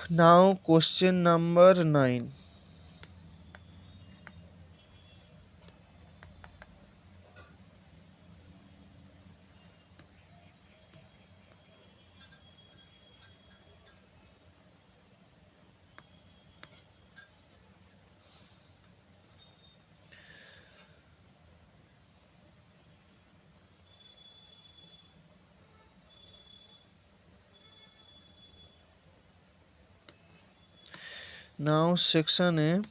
Now question number 9. Now section A.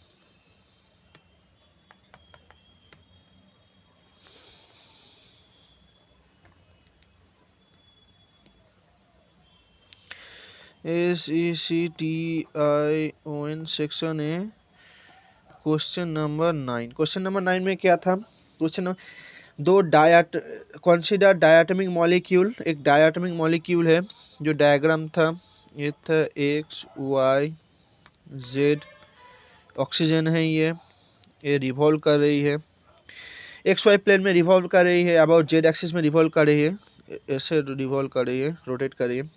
SECTION section A. Question number 9. Question number 9 में क्या था? Question दो consider diatomic molecule. एक diatomic molecule है जो डायग्राम था, ये था एक्स वाई जेड. ऑक्सीजन है, ये रिवॉल्व कर रही है, एक्स वाई प्लेन में रिवॉल्व कर रही है, अबाउट जेड एक्सिस में रिवॉल्व कर रही है, ऐसे रिवॉल्व कर रही है, रोटेट कर रही है.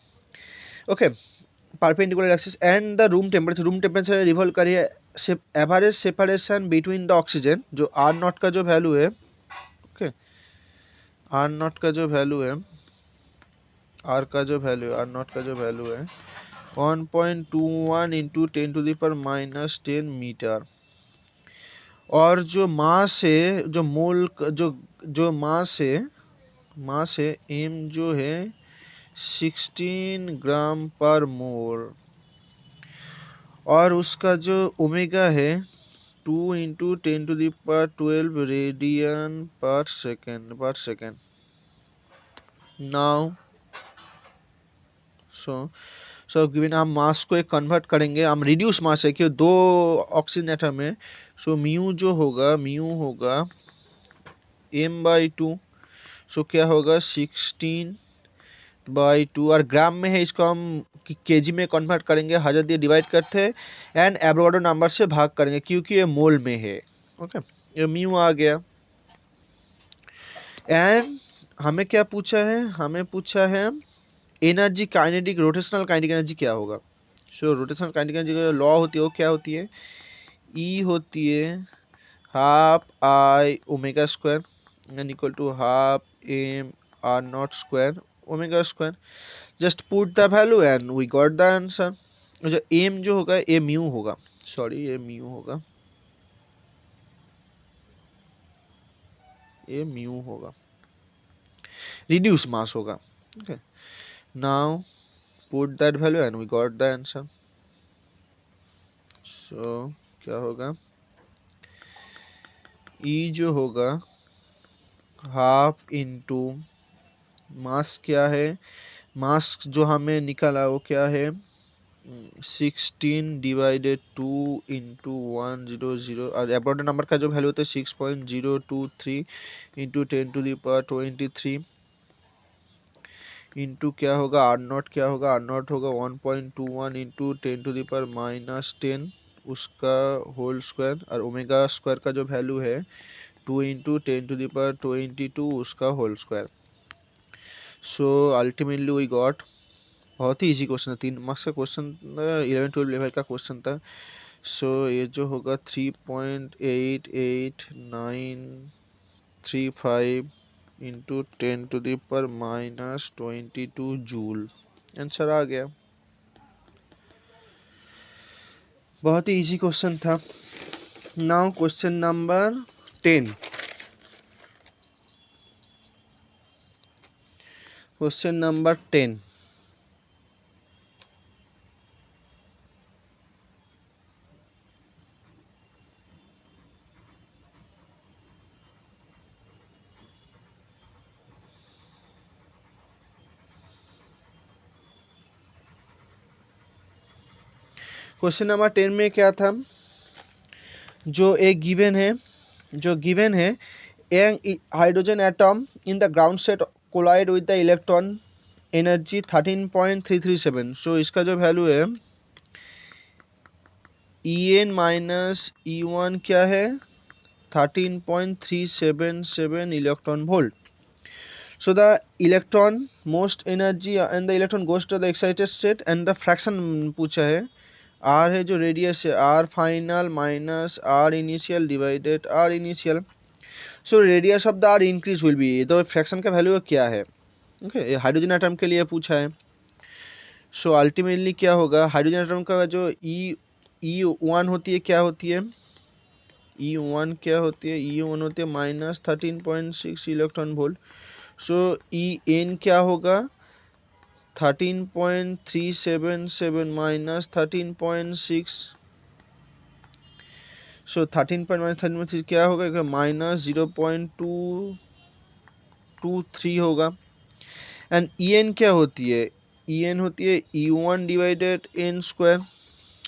Okay, perpendicular axis and the room temperature revolve कर रही है. Average separation between the oxygen, जो आर नॉट का जो वैल्यू है, ओके, आर नॉट का जो वैल्यू है, आर नॉट का जो वैल्यू है 1.21 इंटू 10⁻⁻10 मीटर. और जो मास है, जो मोल जो मास है एम जो है 16 ग्राम पर मोल. और उसका जो ओमेगा है 2 इंटू 10⁻12 रेडियन पर सेकेंड. नाउ सो गिवन हम मास को एक कन्वर्ट करेंगे, हम रिड्यूस मास है कि दो ऑक्सीजन एटम है. सो म्यू होगा m/2. सो क्या होगा 16/2. और ग्राम में है, इसको हम केजी में कन्वर्ट करेंगे, 1000 दिए डिवाइड करते हैं एंड एवोगाड्रो नंबर से भाग करेंगे क्योंकि ये मोल में है. ओके, ये म्यू आ गया. एंड हमें क्या पूछा है? हमें पूछा है energy kinetic, rotational kinetic energy क्या होगा. सो रोटेशनल काइनेटिक एनर्जी का लॉ होती है, वो क्या होती है? ई होती है half I omega square and equal to half M R naught square omega square. Just put the value and we got the answer. जो एम जो होगा ये म्यू होगा, ये म्यू होगा, रिड्यूस मास होगा. Okay, now put that value and we got the answer. So क्या होगा? E जो होगा हाफ इंटू मास. क्या है मास जो हमें निकाला वो क्या है 16 डिवाइडेड 2 इंटू 100. और एब्रोड नंबर का जो वैल्यू होता है 6.023 इंटू 10⁻23 इंटू क्या होगा आर नॉट. क्या होगा आर नॉट होगा 1.21 इंटू 10⁻10 उसका होल स्क्वायर. और ओमेगा स्क्वायर का जो वैल्यू है 2 इंटू 10⁻22 उसका whole square. So ultimately we got. बहुत ही इजी क्वेश्चन है, 3 मार्क्स का क्वेश्चन, 11-12 लेवल का क्वेश्चन था. सो ये जो होगा 3.88935 इंटू 10⁻22 जूल. आंसर आ गया. बहुत ही इजी क्वेश्चन था. Now question number 10. Question number 10. Question number 10 में क्या था? जो एक गिवन है, hydrogen atom in the ground state collide with the electron energy 13.337. So इसका जो वैल्यू है En माइनस E1 क्या है 13.377 electron volt. So the electron most energy and the electron goes to the excited state and the fraction पूछा है are है जो radius है, R final minus R initial divided R initial. So radius of the R increase will be, तो fraction का value क्या है, okay, hydrogen atom के लिए पूछा है। सो अल्टीमेटली क्या होगा, हाइड्रोजन एटम का जो E1 होती है, क्या होती है E1 क्या होती है, E1 होती है -13.6 इलेक्ट्रॉन वोल्ट। सो En क्या होगा 13.377 माइनस 13.6, सो 13.13 क्या होगा, -0.223 होगा। एंड En क्या होती है, En होती है E1 डिवाइडेड n स्क्वायर।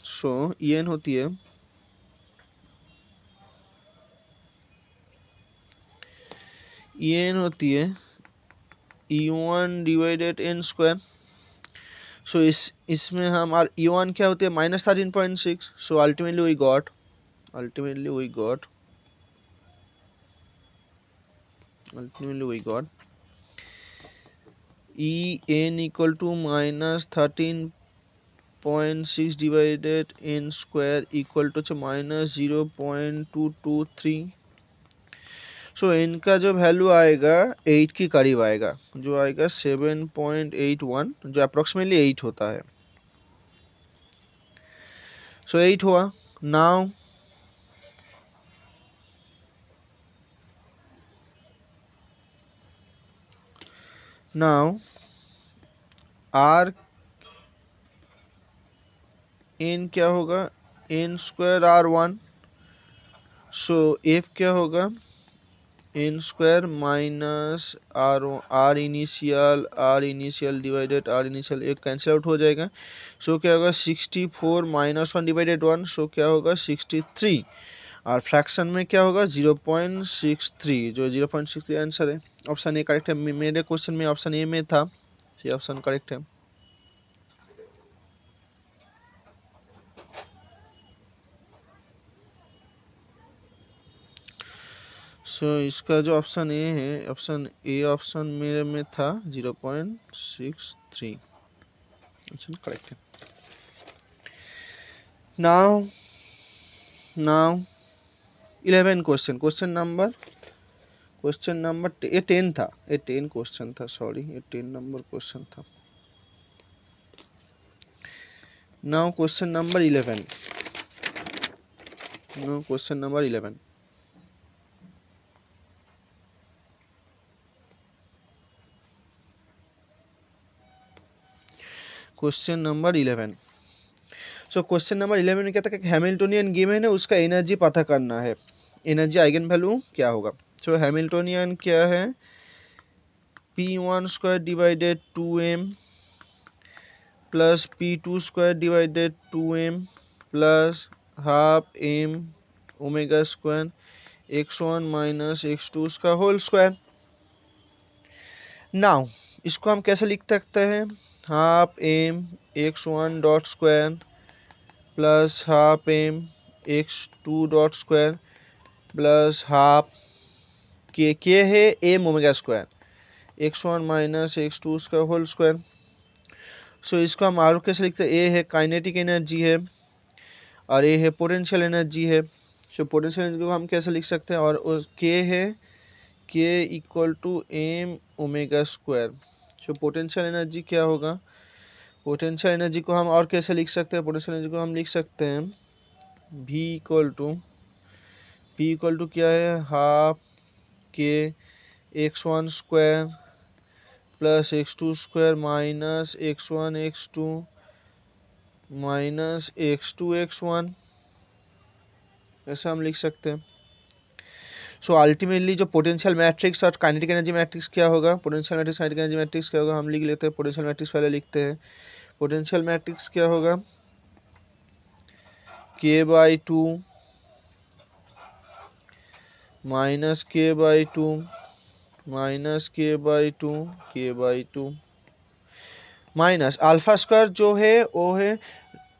सो En होती है E1 डिवाइडेड n स्क्वायर। सो इसमें हम और E1 क्या होती है -13.6। So ultimately we got En equal to -13.6 divided n square equal to -0.223। सो इनका जो वैल्यू आएगा 8 के करीब आएगा, जो आएगा 7.81, जो अप्रोक्सीमेटली 8 होता है। सो 8 हुआ। नाउ आर एन क्या होगा, एन स्क्वायर R1। सो एफ क्या होगा N square minus R initial divided R initial, एक कैंसिल आउट हो जाएगा। सो क्या होगा 64 -1 डिवाइडेड 1, सो क्या होगा 63। और फ्रैक्शन में क्या होगा 0.63, जो 0.63 आंसर है। ऑप्शन ए करेक्ट है, मेरे क्वेश्चन में ऑप्शन ए में था, ये ऑप्शन करेक्ट है। सो इसका जो ऑप्शन ए है, ऑप्शन ए ऑप्शन मेरे में था 0.63, ऑप्शन करेक्ट है। नाउ 11 क्वेश्चन नंबर ये 10 था, ये 10 क्वेश्चन था, सॉरी ये 10 नंबर क्वेश्चन था। Now question number 11। Question number 11 so question number 11 में क्या था कि हैमिल्टोनियन गिवन है, उसका एनर्जी पता करना है, एनर्जी आइगन वैल्यू क्या होगा। सो हैमिल्टोनियन क्या है, P1 square divided 2m plus P2 square divided 2m plus half m omega square x1 minus x2 उसका होल स्क्वायर। नाउ इसको हम कैसे लिख सकते हैं, half m x1 dot square plus half m x2 dot square plus half के है m omega square x1 minus x2 उसका होल स्क्वायर। सो इसको हम आर कैसे लिखते हैं, ए है काइनेटिक एनर्जी है और ए है पोटेंशियल एनर्जी है। सो पोटेंशियल एनर्जी को हम कैसे लिख सकते हैं, और के है K equal to M omega square. So potential energy क्या होगा, पोटेंशियल एनर्जी को हम और कैसे लिख सकते हैं, पोटेंशियल एनर्जी को हम लिख सकते हैं V इक्वल टू क्या है, हाफ के x1 square plus x2 square minus x1 x2 minus x2 x1, ऐसा हम लिख सकते हैं। सो अल्टीमेटली जो पोटेंशियल मैट्रिक्स और काइनेटिक एनर्जी मैट्रिक्स क्या होगा, potential matrix kinetic energy matrix क्या होगा, हम लिख लेते हैं। पोटेंशियल मैट्रिक्स पहले लिखते हैं, पोटेंशियल मैट्रिक्स क्या होगा k/2 minus k/2 minus k/2 minus alpha square जो है वो है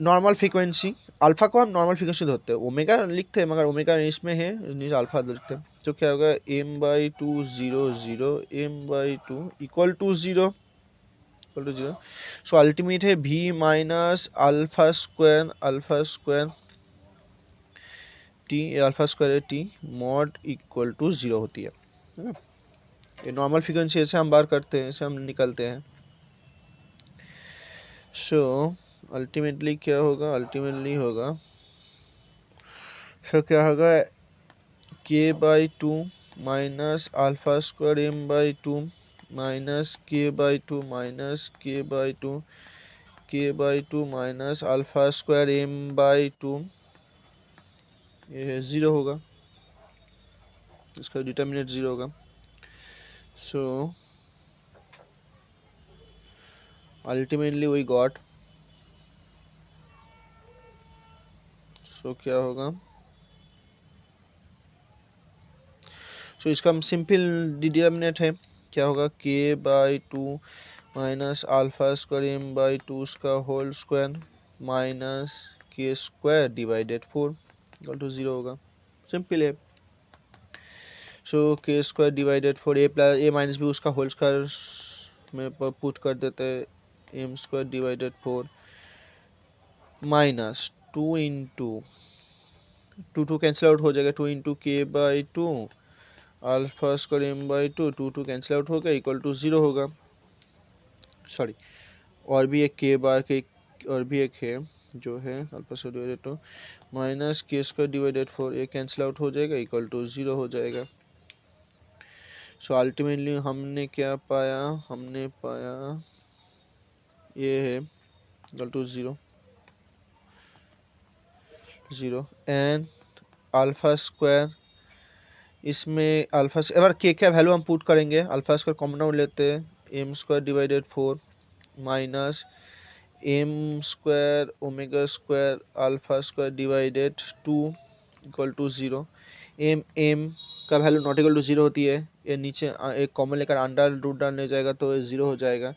नॉर्मल फ्रीक्वेंसी, अल्फा को हम नॉर्मल फ्रीक्वेंसी धरते हैं, ओमेगा लिखते हैं मगर ओमेगा इसमें है नीचे अल्फा लिखते हैं। तो क्या होगा m/2 0 0 m/2 equal to 0, equal to 0। So ultimate है v minus alpha square T, alpha square है टी मॉड इक्वल टू 0 होती है ना। ये नॉर्मल फ्रीक्वेंसी ऐसे हम बार करते हैं, ऐसे हम निकलते हैं। सो अल्टीमेटली क्या होगा, क्या होगा k by 2 minus alpha square m by 2 minus k by 2 minus k by 2 minus alpha square m by 2, ये 0 होगा, इसका डिटर्मिनेंट 0 होगा। सो अल्टीमेटली वी गॉट, सो क्या होगा, सो इसका हम सिंपल डिटर्मिनेंट है, क्या होगा k by 2 minus alpha square m by 2 उसका whole square minus k square divided 4 equal to 0 होगा, सिंपल है। So k square divided 4 a plus a minus b उसका होल स्क्वायर में पुट कर देते हैं m square divided 4 minus 2 into 2 cancel out हो जाएगा, 2 into k by 2 alpha square m by 2, 2 cancel out हो गया, इक्वल टू 0 होगा। सॉरी, और भी एक k बार के और भी एक है जो है alpha square divided 2 minus k square divided 4, ये कैंसिल आउट हो जाएगा, इक्वल टू 0 हो जाएगा। सो अल्टीमेटली हमने क्या पाया, हमने पाया ये है equal to 0 and alpha square, इसमें अल्फा से अगर के क्या वैल्यू हम पुट करेंगे, अल्फा स्क्वायर कॉमन आउट लेते हैं, M square divided 4 minus M square omega square alpha square divided 2 equal to 0। M का वैल्यू नॉट इक्वल टू 0 होती है, ये नीचे एक कॉमन लेकर अंडर रूट डालने जाएगा तो ये 0 हो जाएगा।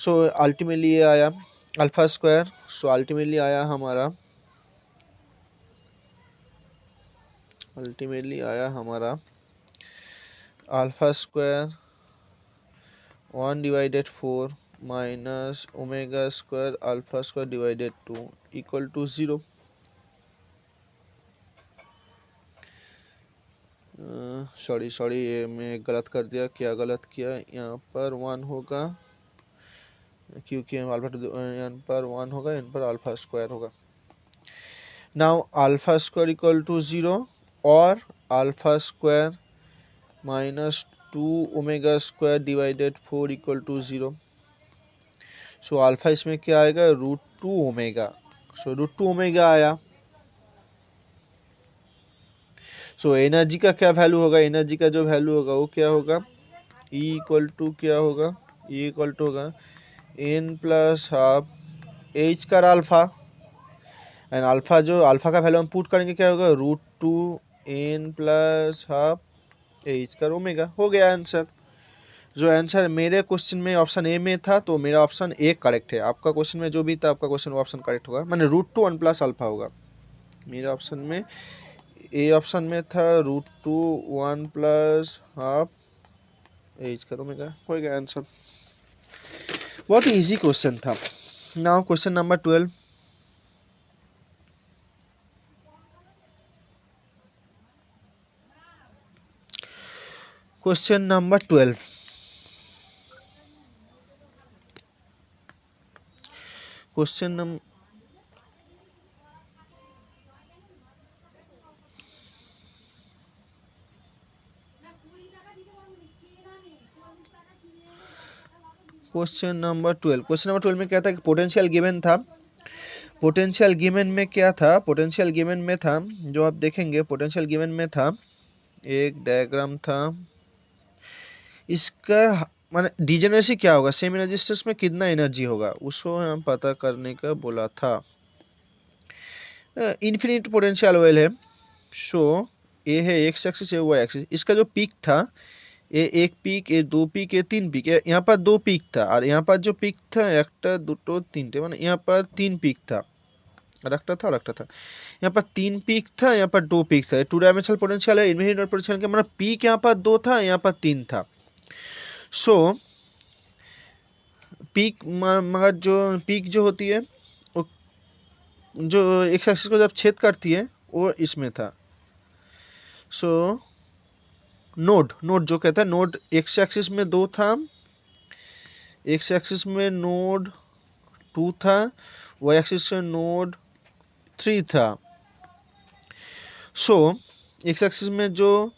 सो अल्टीमेटली ये आया अल्फा स्क्वायर, सो अल्टीमेटली आया हमारा alpha square 1 divided 4 minus omega square alpha square divided 2 equal to 0। Sorry ये मैं गलत कर दिया, क्या गलत किया, यहाँ पर 1 होगा क्योंकि अल्फा यहाँ पर 1 होगा, यहाँ पर अल्फा स्क्वायर होगा। Now alpha square equal to 0 और alpha square minus 2 omega square divided 4 equal to 0। So alpha इसमें क्या आएगा, √2 ओमेगा, सो √2 ओमेगा आया। सो एनर्जी का क्या वैल्यू होगा, एनर्जी का जो वैल्यू होगा वो क्या होगा, E इक्वल टू क्या होगा, E इक्वल टू होगा n प्लस हाफ h कर अल्फा, एंड अल्फा का वैल्यू हम पुट करेंगे क्या होगा, √2 n प्लस हाफ h कर ओमेगा, हो गया आंसर। जो आंसर मेरे क्वेश्चन में ऑप्शन ए में था तो मेरा ऑप्शन ए करेक्ट है, आपका क्वेश्चन में जो भी था आपका क्वेश्चन वो ऑप्शन करेक्ट होगा, माने √2 1 प्लस अल्फा होगा। मेरे ऑप्शन में ए ऑप्शन में था √2 1 प्लस हाफ एच करो मेगा, हो गया आंसर। बहुत ही इजी क्वेश्चन था। Now question number 12, question number 12, question number question number 12 में क्या था कि पोटेंशियल गिवन था। पोटेंशियल गिवन में क्या था, पोटेंशियल गिवन में था जो आप देखेंगे, पोटेंशियल गिवन में था एक डायग्राम था, इसका माने डिजेनरेसी क्या होगा, सेमी रेजिस्टेंस में कितना एनर्जी होगा उसको हम पता करने का बोला था। इन्फिनिट पोटेंशियल वेल है। सो ये है एक्स एक्सिस, ये वाई एक्सिस, इसका जो पीक था ये एक पीक, ये दो पीक, ये तीन पीक, यहाँ पर दो पीक था और यहाँ पर जो पीक था एकटा दुटो तीनटे, माने यहाँ पर तीन पीक था और एकटा था और एकटा था, यहाँ पर तीन पीक था, यहाँ पर दो पीक था, 2 डायमेंशनल पोटेंशियल है। इन्फिनिट पोटेंशियल का मतलब पीक यहाँ पर दो था, यहाँ पर तीन था। सो पीक मगर जो पीक जो होती है वो जो एक्स एक्सिस को जब छेद करती है वो इसमें था। सो नोड नोड जो कहता है नोड एक्स एक्सिस में 2 था, एक्स एक्सिस में नोड 2 था, वाई एक्सिस में नोड 3 था। सो एक्स एक्सिस में जो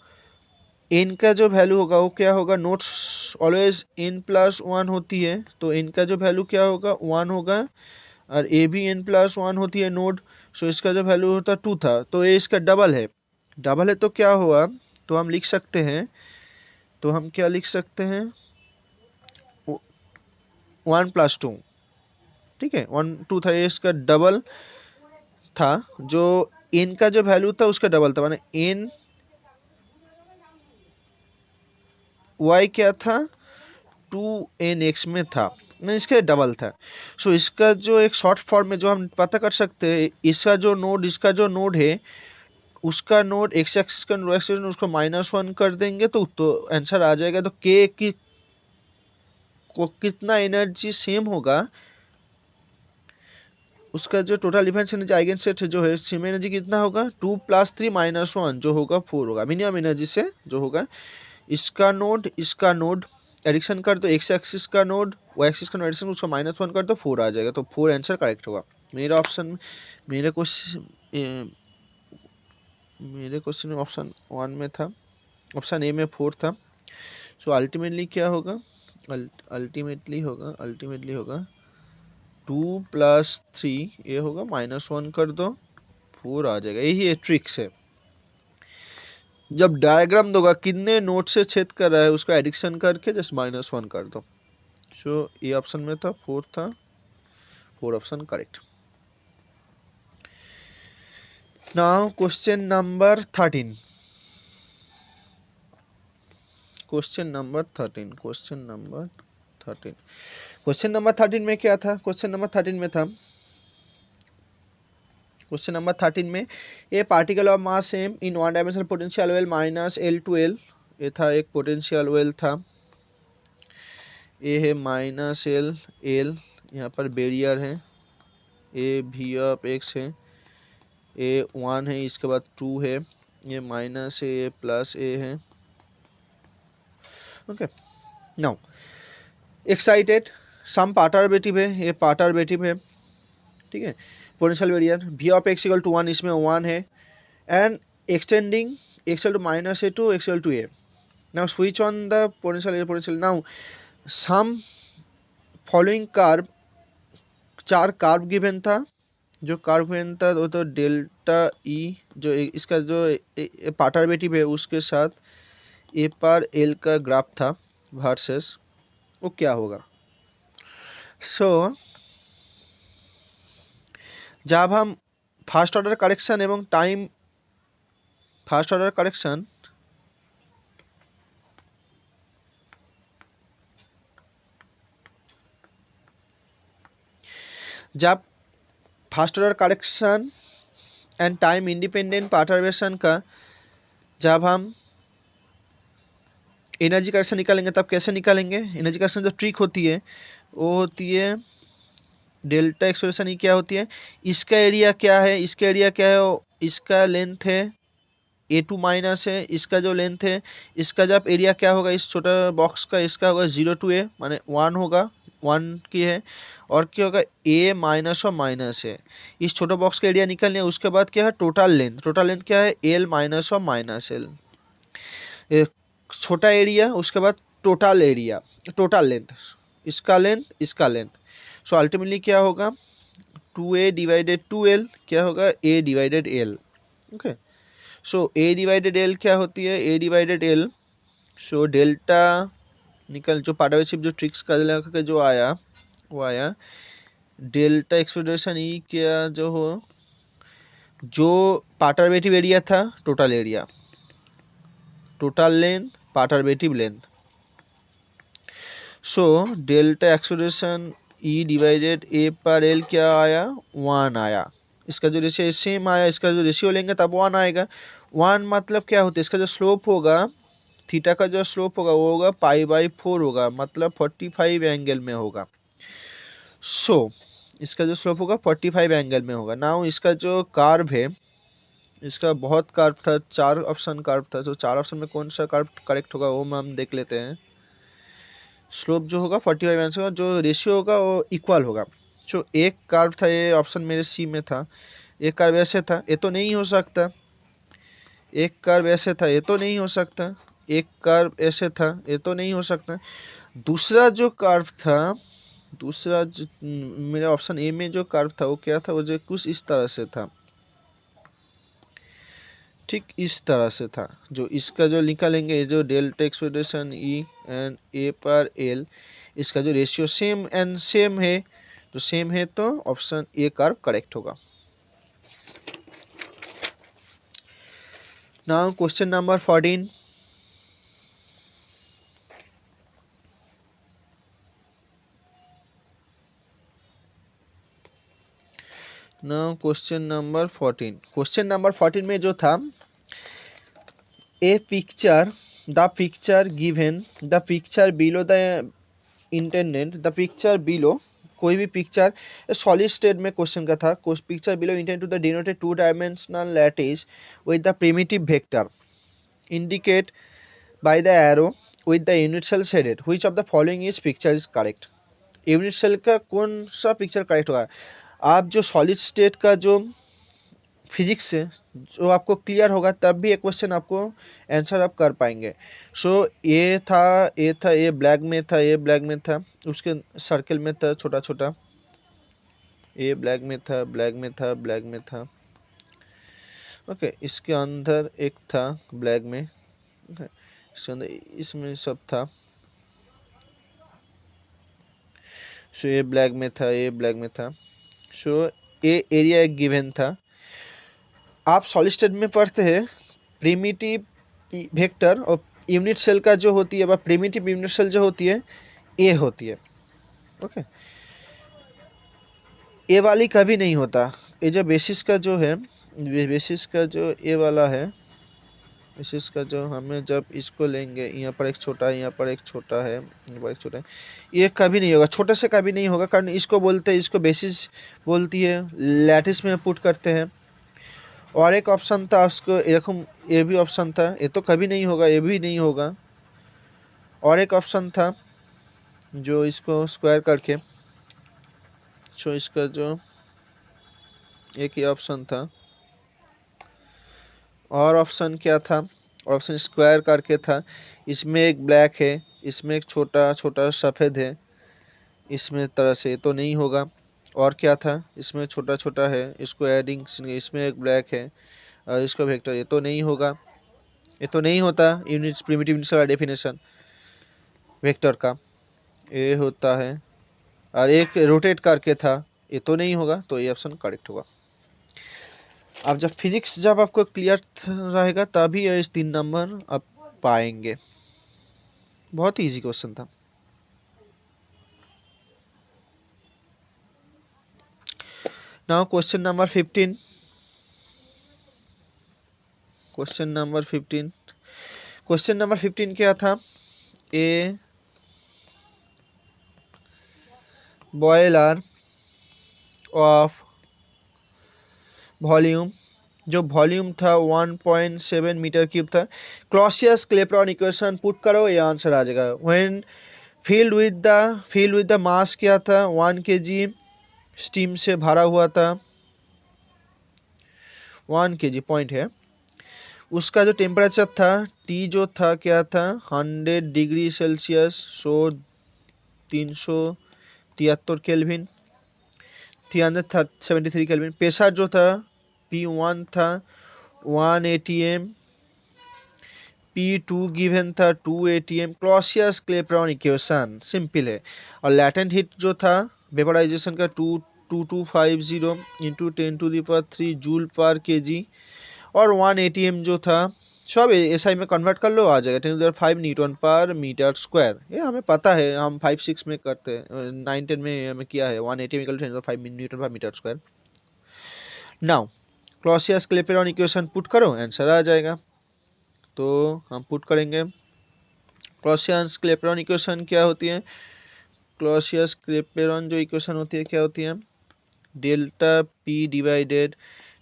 n का जो वैल्यू होगा वो क्या होगा, नोट्स ऑलवेज n+1 होती है, तो n का जो वैल्यू क्या होगा 1 होगा, और a भी n+1 होती है नोड। सो इसका जो वैल्यू होता 2 था, तो ये इसका डबल है। डबल है तो क्या हुआ, तो हम लिख सकते हैं, तो हम क्या लिख सकते हैं 1+2, ठीक है 1 2 था, ये इसका डबल था, जो n का जो वैल्यू था उसका डबल था, माने n y क्या था 2nx में था, नहीं इसका डबल था। सो इसका जो एक शॉर्ट फॉर्म में जो हम पता कर सकते हैं, इसका जो नोड है उसका नोड एक्स एक्सिस का नोड एक्सिस उसको -1 कर देंगे तो आंसर आ जाएगा। तो के की को कितना एनर्जी सेम होगा, उसका जो total difference energy eigen set जो है सेम एनर्जी कितना होगा 2 + 3 - 1 जो होगा 4 होगा, मिनिमम एनर्जी से जो होगा इसका नोड एडिक्शन कर दो, एक्स एक्सिस का नोड वाई एक्सिस का नोड एडिक्शन उसको -1 कर दो 4 आ जाएगा, तो 4 आंसर करेक्ट होगा। मेरा ऑप्शन मेरे क्वेश्चन मेरे क्वेश्चन ऑप्शन 1 में था, ऑप्शन ए में 4 था। सो अल्टीमेटली क्या होगा, अल्टीमेटली होगा 2 + 3 ये होगा -1 कर दो 4 आ जाएगा। यही है ट्रिक्स है, जब डायग्राम दोगा कितने नोट से छेद कर रहा है उसका एडिक्शन करके जस्ट -1 कर दो। सो ये ऑप्शन में था 4 था, 4 option correct. Now question number 13 में क्या था, क्वेश्चन नंबर 13 में ए particle of mass m in one dimensional potential well -L to L, ये था एक पोटेंशियल वेल था, ए है -L, यहाँ पर बैरियर है, ए v(x) है, ए 1 है, इसके बाद 2 है, ये -a प्लस a है। ओके नाउ एक्साइटेड सम पार्टरबेटिव है, ये पार्टरबेटिव है, ठीक है। पोटेंशियल बैरियर v(x) = 1, इसमें 1 है, and extending xl to -a to xl to a। Now switch on the potential now some following curve, 4 curve given था, जो कर्व गिवन था वो तो डेल्टा ई, जो इसका जो पार्टरबेटिव है उसके साथ ए पर एल का ग्राफ था वर्सेस, वो क्या होगा। सो जब हम फर्स्ट ऑर्डर करेक्शन एवं टाइम फर्स्ट ऑर्डर करेक्शन जब first order correction and time independent perturbation का जब हम एनर्जी करेक्शन निकालेंगे तब कैसे निकालेंगे, एनर्जी करेक्शन जो ट्रिक होती है वो होती है डेल्टा एक्सप्रेशन ही क्या होती है, इसका एरिया क्या है, इसका लेंथ है a2 माइनस है, इसका जो लेंथ है, इसका जब एरिया क्या होगा इस छोटा बॉक्स का, इसका होगा 0 to a माने 1 होगा, 1 की है, और क्या होगा a माइनस और माइनस है, इस छोटे बॉक्स का एरिया निकलने, उसके बाद क्या है टोटल लेंथ क्या है l माइनस और माइनस एल, छोटा एरिया उसके बाद टोटल लेंथ, इसका लेंथ। सो अल्टीमेटली क्या होगा 2a डिवाइडेड 2l क्या होगा a divided l। Okay so a divided l क्या होती है a divided l। So delta निकल जो पार्टनरशिप जो ट्रिक्स का लगा के जो आया वो आया डेल्टा एक्सप्रेशन ई क्या जो हो, जो पार्टरबेटिव एरिया था total length perturbative length. So delta expression E divided A पर एल क्या आया 1 आया, इसका जो रेशियो सेम आया, इसका जो रेशियो लेंगे तब 1 आएगा। 1 मतलब क्या होता है, इसका जो स्लोप होगा थीटा का जो स्लोप होगा वो होगा π/4 होगा, मतलब 45 एंगल में होगा। सो इसका जो स्लोप होगा 45 एंगल में होगा। नाउ इसका जो कार्व है, इसका बहुत कार्व था, 4 ऑप्शन कार्व था, तो 4 ऑप्शन में कौन सा कार्व करेक्ट होगा वो हम देख लेते हैं। स्लोप जो होगा 45 एंगल का, जो रेशियो होगा वो इक्वल होगा। जो एक कार्व था, ये ऑप्शन मेरे सी में था, एक कर्व ऐसे था, ये तो नहीं हो सकता। एक कर्व ऐसे था, ये तो नहीं हो सकता। एक कर्व ऐसे था, ये तो नहीं हो सकता। दूसरा जो कर्व था, दूसरा जो मेरे ऑप्शन ए में जो कर्व था वो क्या था, वो जो कुछ इस तरह से था, ठीक इस तरह से था। जो इसका जो निकालेंगे, ये जो डेल्टा एक्सपेक्टेशन ई एंड ए पर एल, इसका जो रेशियो सेम एंड सेम है, तो सेम है तो ऑप्शन ए कर्व करेक्ट होगा। Now question number 14। Now question number 14। Question number 14 में जो था, a picture, the picture given, the picture below the intended, the picture below, कोई भी पिक्चर सॉलिड स्टेट में क्वेश्चन का था। Picture below intend to the denoted 2 dimensional lattice with the primitive vector indicate by the arrow with the unit cell shaded, which of the following is picture is correct। Unit cell का कौन सा picture correct होगा। आप जो solid state का जो physics से जो आपको क्लियर होगा, तब भी एक क्वेश्चन आपको आंसर आप कर पाएंगे। सो ये था, ये था, ये ब्लैक में था, ये ब्लैक में था, उसके सर्कल में था छोटा छोटा, ये ब्लैक में था, ब्लैक में था, ब्लैक में था। ओके, इसके अंदर एक था ब्लैक में, ओके, इसके अंदर इसमें सब था। सो ये ब्लैक में था, ये ब्लैक में था। सो ये एरिया एक गिवन था। आप सॉलिड स्टेट में पढ़ते हैं प्रिमिटिव वेक्टर, और यूनिट सेल का जो होती है, प्रिमिटिव यूनिट सेल जो होती है ए होती है। ओके, ए वाली कभी नहीं होता। ये जो बेसिस का जो है, बेसिस का जो ए वाला है, बेसिस का जो हमें जब इसको लेंगे, यहाँ पर एक छोटा है, यहाँ पर एक छोटा है, यहाँ पर एक छोटा है, ये कभी नहीं होगा, छोटे से कभी नहीं होगा, कारण इसको बोलते हैं, इसको बेसिस बोलती है, लैटिस में पुट करते हैं। और एक ऑप्शन था उसको एरकम, ये भी ऑप्शन था, ये तो कभी नहीं होगा, ये भी नहीं होगा। और एक ऑप्शन था जो इसको स्क्वायर करके, सो इसका जो एक ही ऑप्शन था। और ऑप्शन क्या था, ऑप्शन स्क्वायर करके था। इसमें एक ब्लैक है, इसमें एक छोटा छोटा सफ़ेद है, इसमें तरह से तो नहीं होगा। और क्या था, इसमें छोटा छोटा है, इसको एडिंग, इसमें एक ब्लैक है और इसका वेक्टर, ये तो नहीं होगा, ये तो नहीं होता। यूनिट प्रिमिटिव यूनिट का डेफिनेशन वेक्टर का ये होता है। और एक रोटेट करके था, ये तो नहीं होगा, तो ये ऑप्शन करेक्ट होगा। अब जब फिजिक्स जब आपको क्लियर रहेगा, तभी इस 3 नंबर आप पाएंगे। बहुत ही इजी क्वेश्चन था। Now question number 15। Question number 15, question number 15 क्या था, ए बॉयलर ऑफ वॉल्यूम, जो वॉल्यूम था 1.7 मीटर क्यूब था। क्लॉसियस क्लेपेरॉन इक्वेशन पुट करो, ये आंसर आ जाएगा। When field with the mass क्या था, 1 kg स्टीम से भरा हुआ था, 1 kg पॉइंट है। उसका जो टेम्परेचर था, टी जो था क्या था, 100 डिग्री सेल्सियस, सो 373 केल्विन, 373 केल्विन। प्रेशर जो था P1 था 1 atm, P2 गिवन था 2 atm। Clausius Clapeyron equation simple है। और लैटेंट हीट जो था वेपराइजेशन का 2250 इंटू 10⁻³ जूल पर kg, और 1 atm जो था, सब SI में कन्वर्ट कर लो, आ जाएगा 10⁵ न्यूटन पर मीटर स्क्वायर। ये हमें पता है, हम 5-6 में करते हैं, 9-10 में हमें किया है। 1 atm = 10⁵ newton per metre square. Now Clausius Clapeyron equation put करो, आंसर आ जाएगा। तो हम पुट करेंगे, क्लॉसियस क्लेपेरॉन इक्वेशन क्या होती है, क्लॉसियस क्लेपेरॉन जो इक्वेशन होती है क्या होती है, delta P divided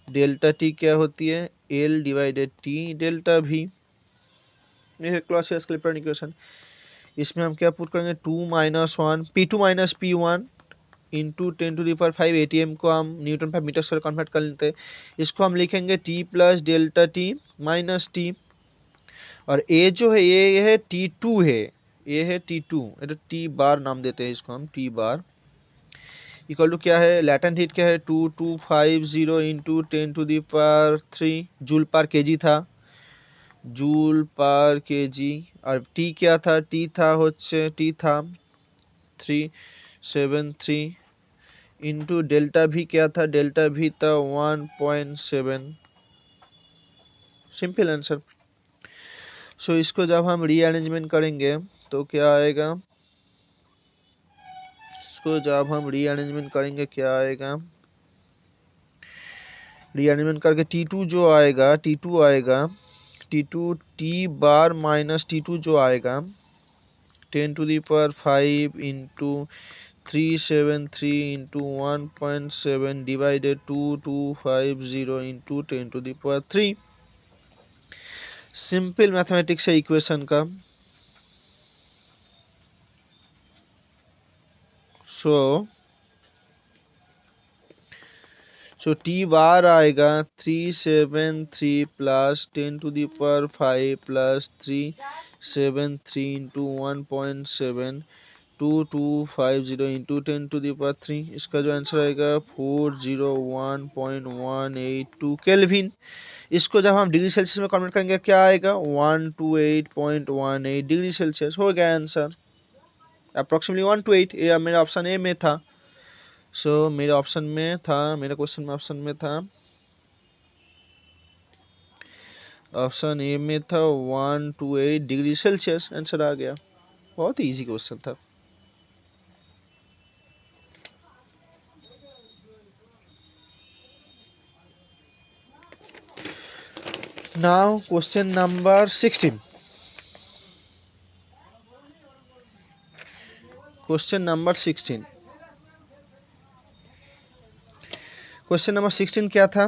delta T क्या होती है, L divided T delta we. ये है क्लॉसियस क्लेपेरॉन इक्वेशन। इसमें हम क्या पुट करेंगे, 2 - 1 P2 - P1 इंटू 10⁵ ATM को हम Newton per metre square convert कर लेते हैं। इसको हम लिखेंगे T plus delta T minus T, और ए जो है ये है T2 है, ये है T2, तो टी बार नाम देते हैं इसको हम, टी बार इक्वल टू क्या है, लैटेंट हीट क्या है 2250 इंटू 10⁵ जूल पर केजी था, जूल पर केजी। और टी क्या था, टी था 373 इंटू डेल्टा भी क्या था, डेल्टा भी था 1.7। Simple answer. सो इसको जब हम रीअरेंजमेंट करेंगे तो क्या आएगा, इसको जब हम रीअरेंजमेंट करेंगे क्या आएगा, रीअरेंजमेंट करके T2 जो आएगा, T2 आएगा T2 T bar minus T2 जो आएगा 10⁵ into 373 into 1.7 divided 2250 into 10⁵। Simple mathematics है इक्वेशन का। सो टी बार आएगा 373 प्लस 10⁵ प्लस 373 इंटू 1.7 2250 इंटू 10⁵। इसका जो आंसर आएगा 401.182 केल्विन। इसको जब हम डिग्री सेल्सियस में कन्वर्ट करेंगे क्या आएगा, 128.18 डिग्री सेल्सियस हो गया आंसर, अप्रोक्सीमेटली 128। ये मेरा ऑप्शन ए में था। मेरे ऑप्शन में था, मेरे क्वेश्चन में ऑप्शन में था, ऑप्शन ए में था 128 डिग्री सेल्सियस, आंसर आ गया। बहुत ही इजी क्वेश्चन था। Now question number 16। Question number 16 क्या था,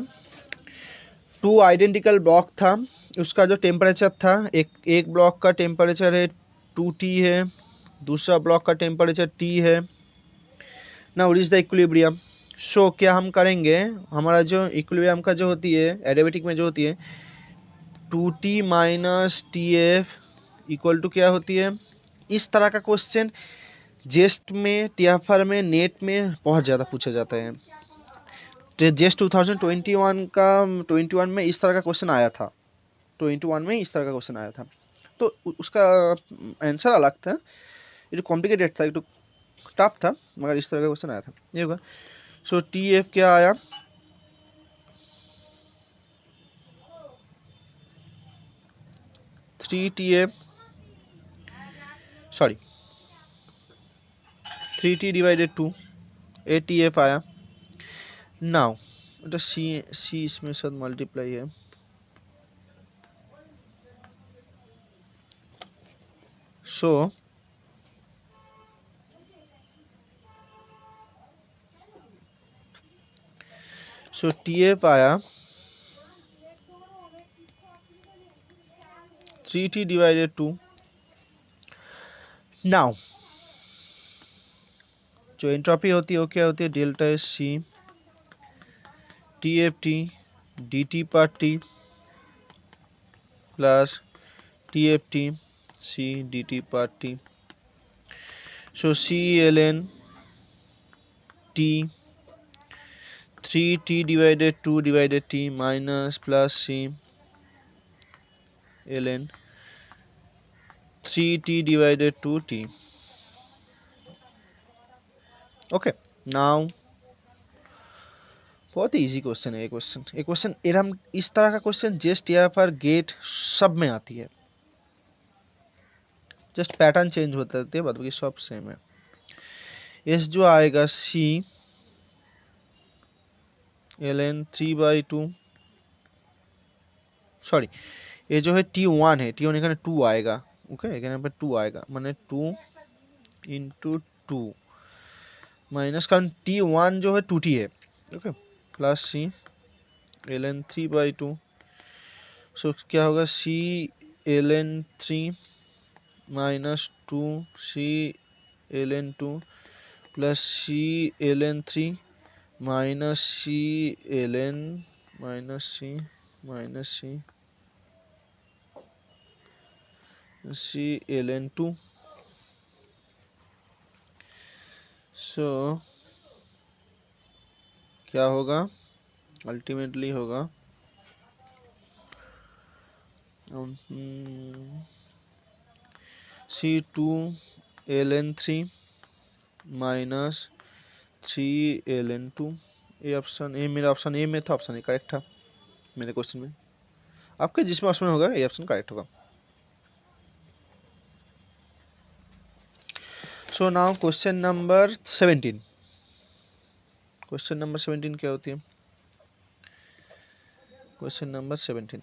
2 आइडेंटिकल ब्लॉक था, उसका जो टेम्परेचर था, एक ब्लॉक का टेम्परेचर है 2T है, दूसरा ब्लॉक का टेम्परेचर T है। Now what is the equilibrium. So क्या हम करेंगे, हमारा जो इक्विलिब्रियम का जो होती है एडियाबेटिक में जो होती है 2T minus TF equal to क्या होती है। इस तरह का क्वेश्चन जेस्ट में, TFR में, नेट में बहुत ज़्यादा पूछा जाता है। जेस्ट 2021 का 21 में इस तरह का क्वेश्चन आया था, 21 में इस तरह का क्वेश्चन आया था, तो उसका आंसर अलग था, ये जो कॉम्प्लिकेटेड था, एक तो टफ था, मगर इस तरह का क्वेश्चन आया था, ये होगा। सो TF क्या आया, थ्री T डिवाइडेड 2 ATF आया। नाउ तो सी इसमें साथ मल्टीप्लाई है, सो TF आया 3T डिवाइडेड 2। नाउ जो एंट्रोपी होती है वो क्या होती है, delta S C TFT DT पर T plus TFT C DT पर T। सो CLN T 3T डिवाइडेड 2 डिवाइडेड T minus plus C ln 3T divided 2T। Okay, now बहुत ही इजी क्वेश्चन है ये क्वेश्चन एरम इस तरह का क्वेश्चन जेस्ट TFR गेट सब में आती है, जस्ट पैटर्न चेंज होता रहती है, बाकी सब सेम है। एस जो आएगा C ln 3/2, सॉरी ये जो है T1 है, T1 এখানে 2 आएगा, ओके এখানে पर 2 आएगा, माने 2 इंटू 2 माइनस कारण T1 जो है 2T है, ओके, प्लस सी ln3/2। सो क्या होगा, सी ln3 माइनस 2 ln2 प्लस सी ln3 माइनस सी माइनस सी ln2। सो क्या होगा, अल्टीमेटली होगा C2 ln3 माइनस 3 ln2। ये ऑप्शन ए, मेरा ऑप्शन ए में था, ऑप्शन ए करेक्ट था मेरे क्वेश्चन में। आपके जिसमें ऑप्शन होगा ये ऑप्शन करेक्ट होगा। So now question number 17। Question number 17 क्या होती है, क्वेश्चन नंबर 17।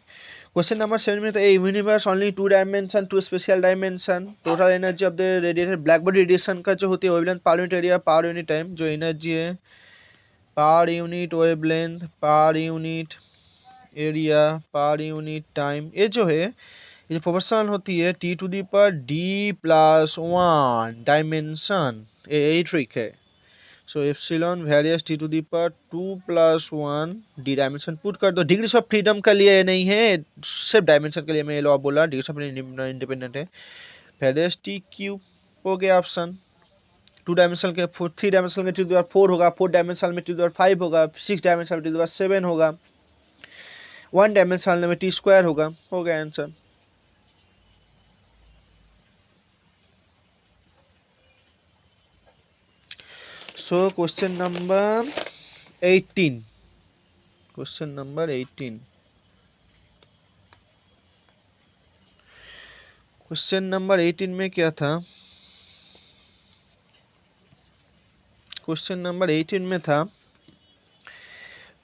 क्वेश्चन नंबर 7 में तो ए universe only 2 dimension 2 special dimension, total energy of the radiated black body radiation का जो होती है wavelength per unit area per unit time, जो एनर्जी है per unit wavelength per unit area per unit time, ये जो है ये प्रोपोर्शनल होती है T⁻D+1 डायमेंशन, यही ट्रिक है। So epsilon varies T⁻2+1 D dimension put कर दो। डिग्रीज ऑफ फ्रीडम के लिए नहीं है, सिर्फ डायमेंशन के लिए मैं लॉ बोला, डिग्रीज ऑफ इंडिपेंडेंट है। वेरियस T³ हो गया ऑप्शन। 2 डायमेंशनल के 3 डायमेंशनल में T⁴ होगा, 4 डायमेंशनल में T⁵ होगा, 6 डायमेंशनल में T⁷ होगा, 1 डायमेंशनल में T² होगा। हो गया answer. So question number 18। Question number 18। Question number 18 में क्या था, क्वेश्चन नंबर 18 में था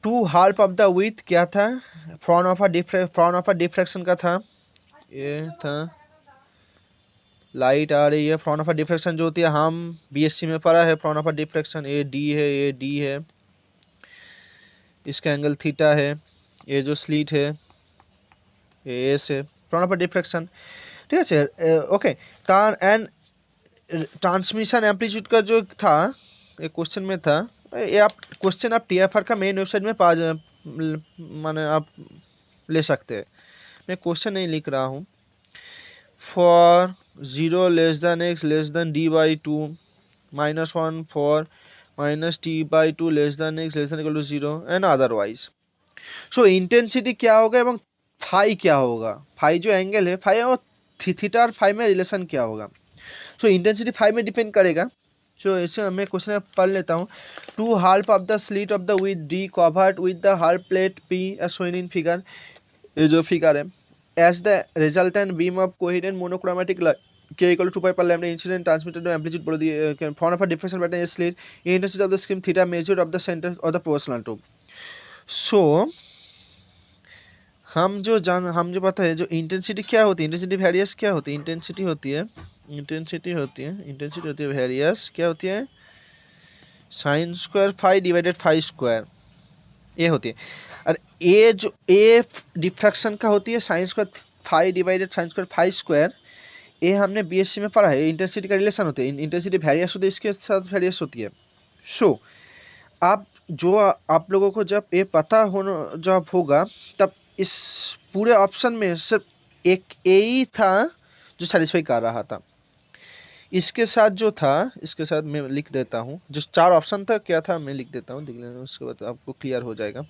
2 हाल्फ ऑफ द विड्थ, क्या था, फ्रॉन ऑफ अ डिफ्रैक्शन का था, ये था लाइट आ रही है, फ्रॉन ऑफ अ डिफ्रैक्शन जो होती है हम बीएससी में पढ़ा है, फ्रॉन ऑफ अ डिफ्रैक्शन ये डी है, ये डी है, इसका एंगल थीटा है, ये जो स्लीट है ये एस है, फ्रॉन ऑफ अ डिफ्रैक्शन, ठीक है। ओके, तार एंड ट्रांसमिशन एम्पलीट्यूड का जो था ये क्वेश्चन में था, ये आप क्वेश्चन आप टीएफआर का मेन वेबसाइट में पा माने आप ले सकते हैं, मैं क्वेश्चन नहीं लिख रहा हूँ। For 0 less than x less than d/2 -1 for minus t/2 less than x less than equal to 0 and otherwise. So intensity क्या होगा এবং फाई क्या होगा, फाई जो एंगल है फाई और थीटा और फाई में रिलेशन क्या होगा। सो इंटेंसिटी फाई में डिपेंड करेगा। सो ऐसे मैं क्वेश्चन पढ़ लेता हूँ। 2 half of the slit of the with D covered with the half plate P as shown in figure, ये जो फिगर है, as the resultant beam of coherent monochromatic k equal to 2 pi per lambda incident transmitted amplitude बोल दिए, from of a diffraction pattern is slit, intensity of the screen theta measured of the centre of the proportional to. So हम जो पता है जो intensity क्या होती है, इंटेंसिटी वेरियस क्या होती है, इंटेंसिटी होती है वेरियस क्या होती है, sine square phi divided phi square, ये होती है। और ये जो ए डिफ्रैक्शन का होती है sine square phi divided sine square phi square, ये हमने बीएससी में पढ़ा है, इंटेंसिटी का रिलेशन होते हैं, इंटेंसिटी वेरियस होती है, इसके साथ वेरियस होती है। सो आप लोगों को जब ये पता जब होगा तब इस पूरे ऑप्शन में सिर्फ एक ए ही था जो सेटिस्फाई कर रहा था। इसके साथ जो था, इसके साथ मैं लिख देता हूँ, जो 4 ऑप्शन था क्या था मैं लिख देता हूँ, देख लेना, उसके बाद आपको क्लियर हो जाएगा।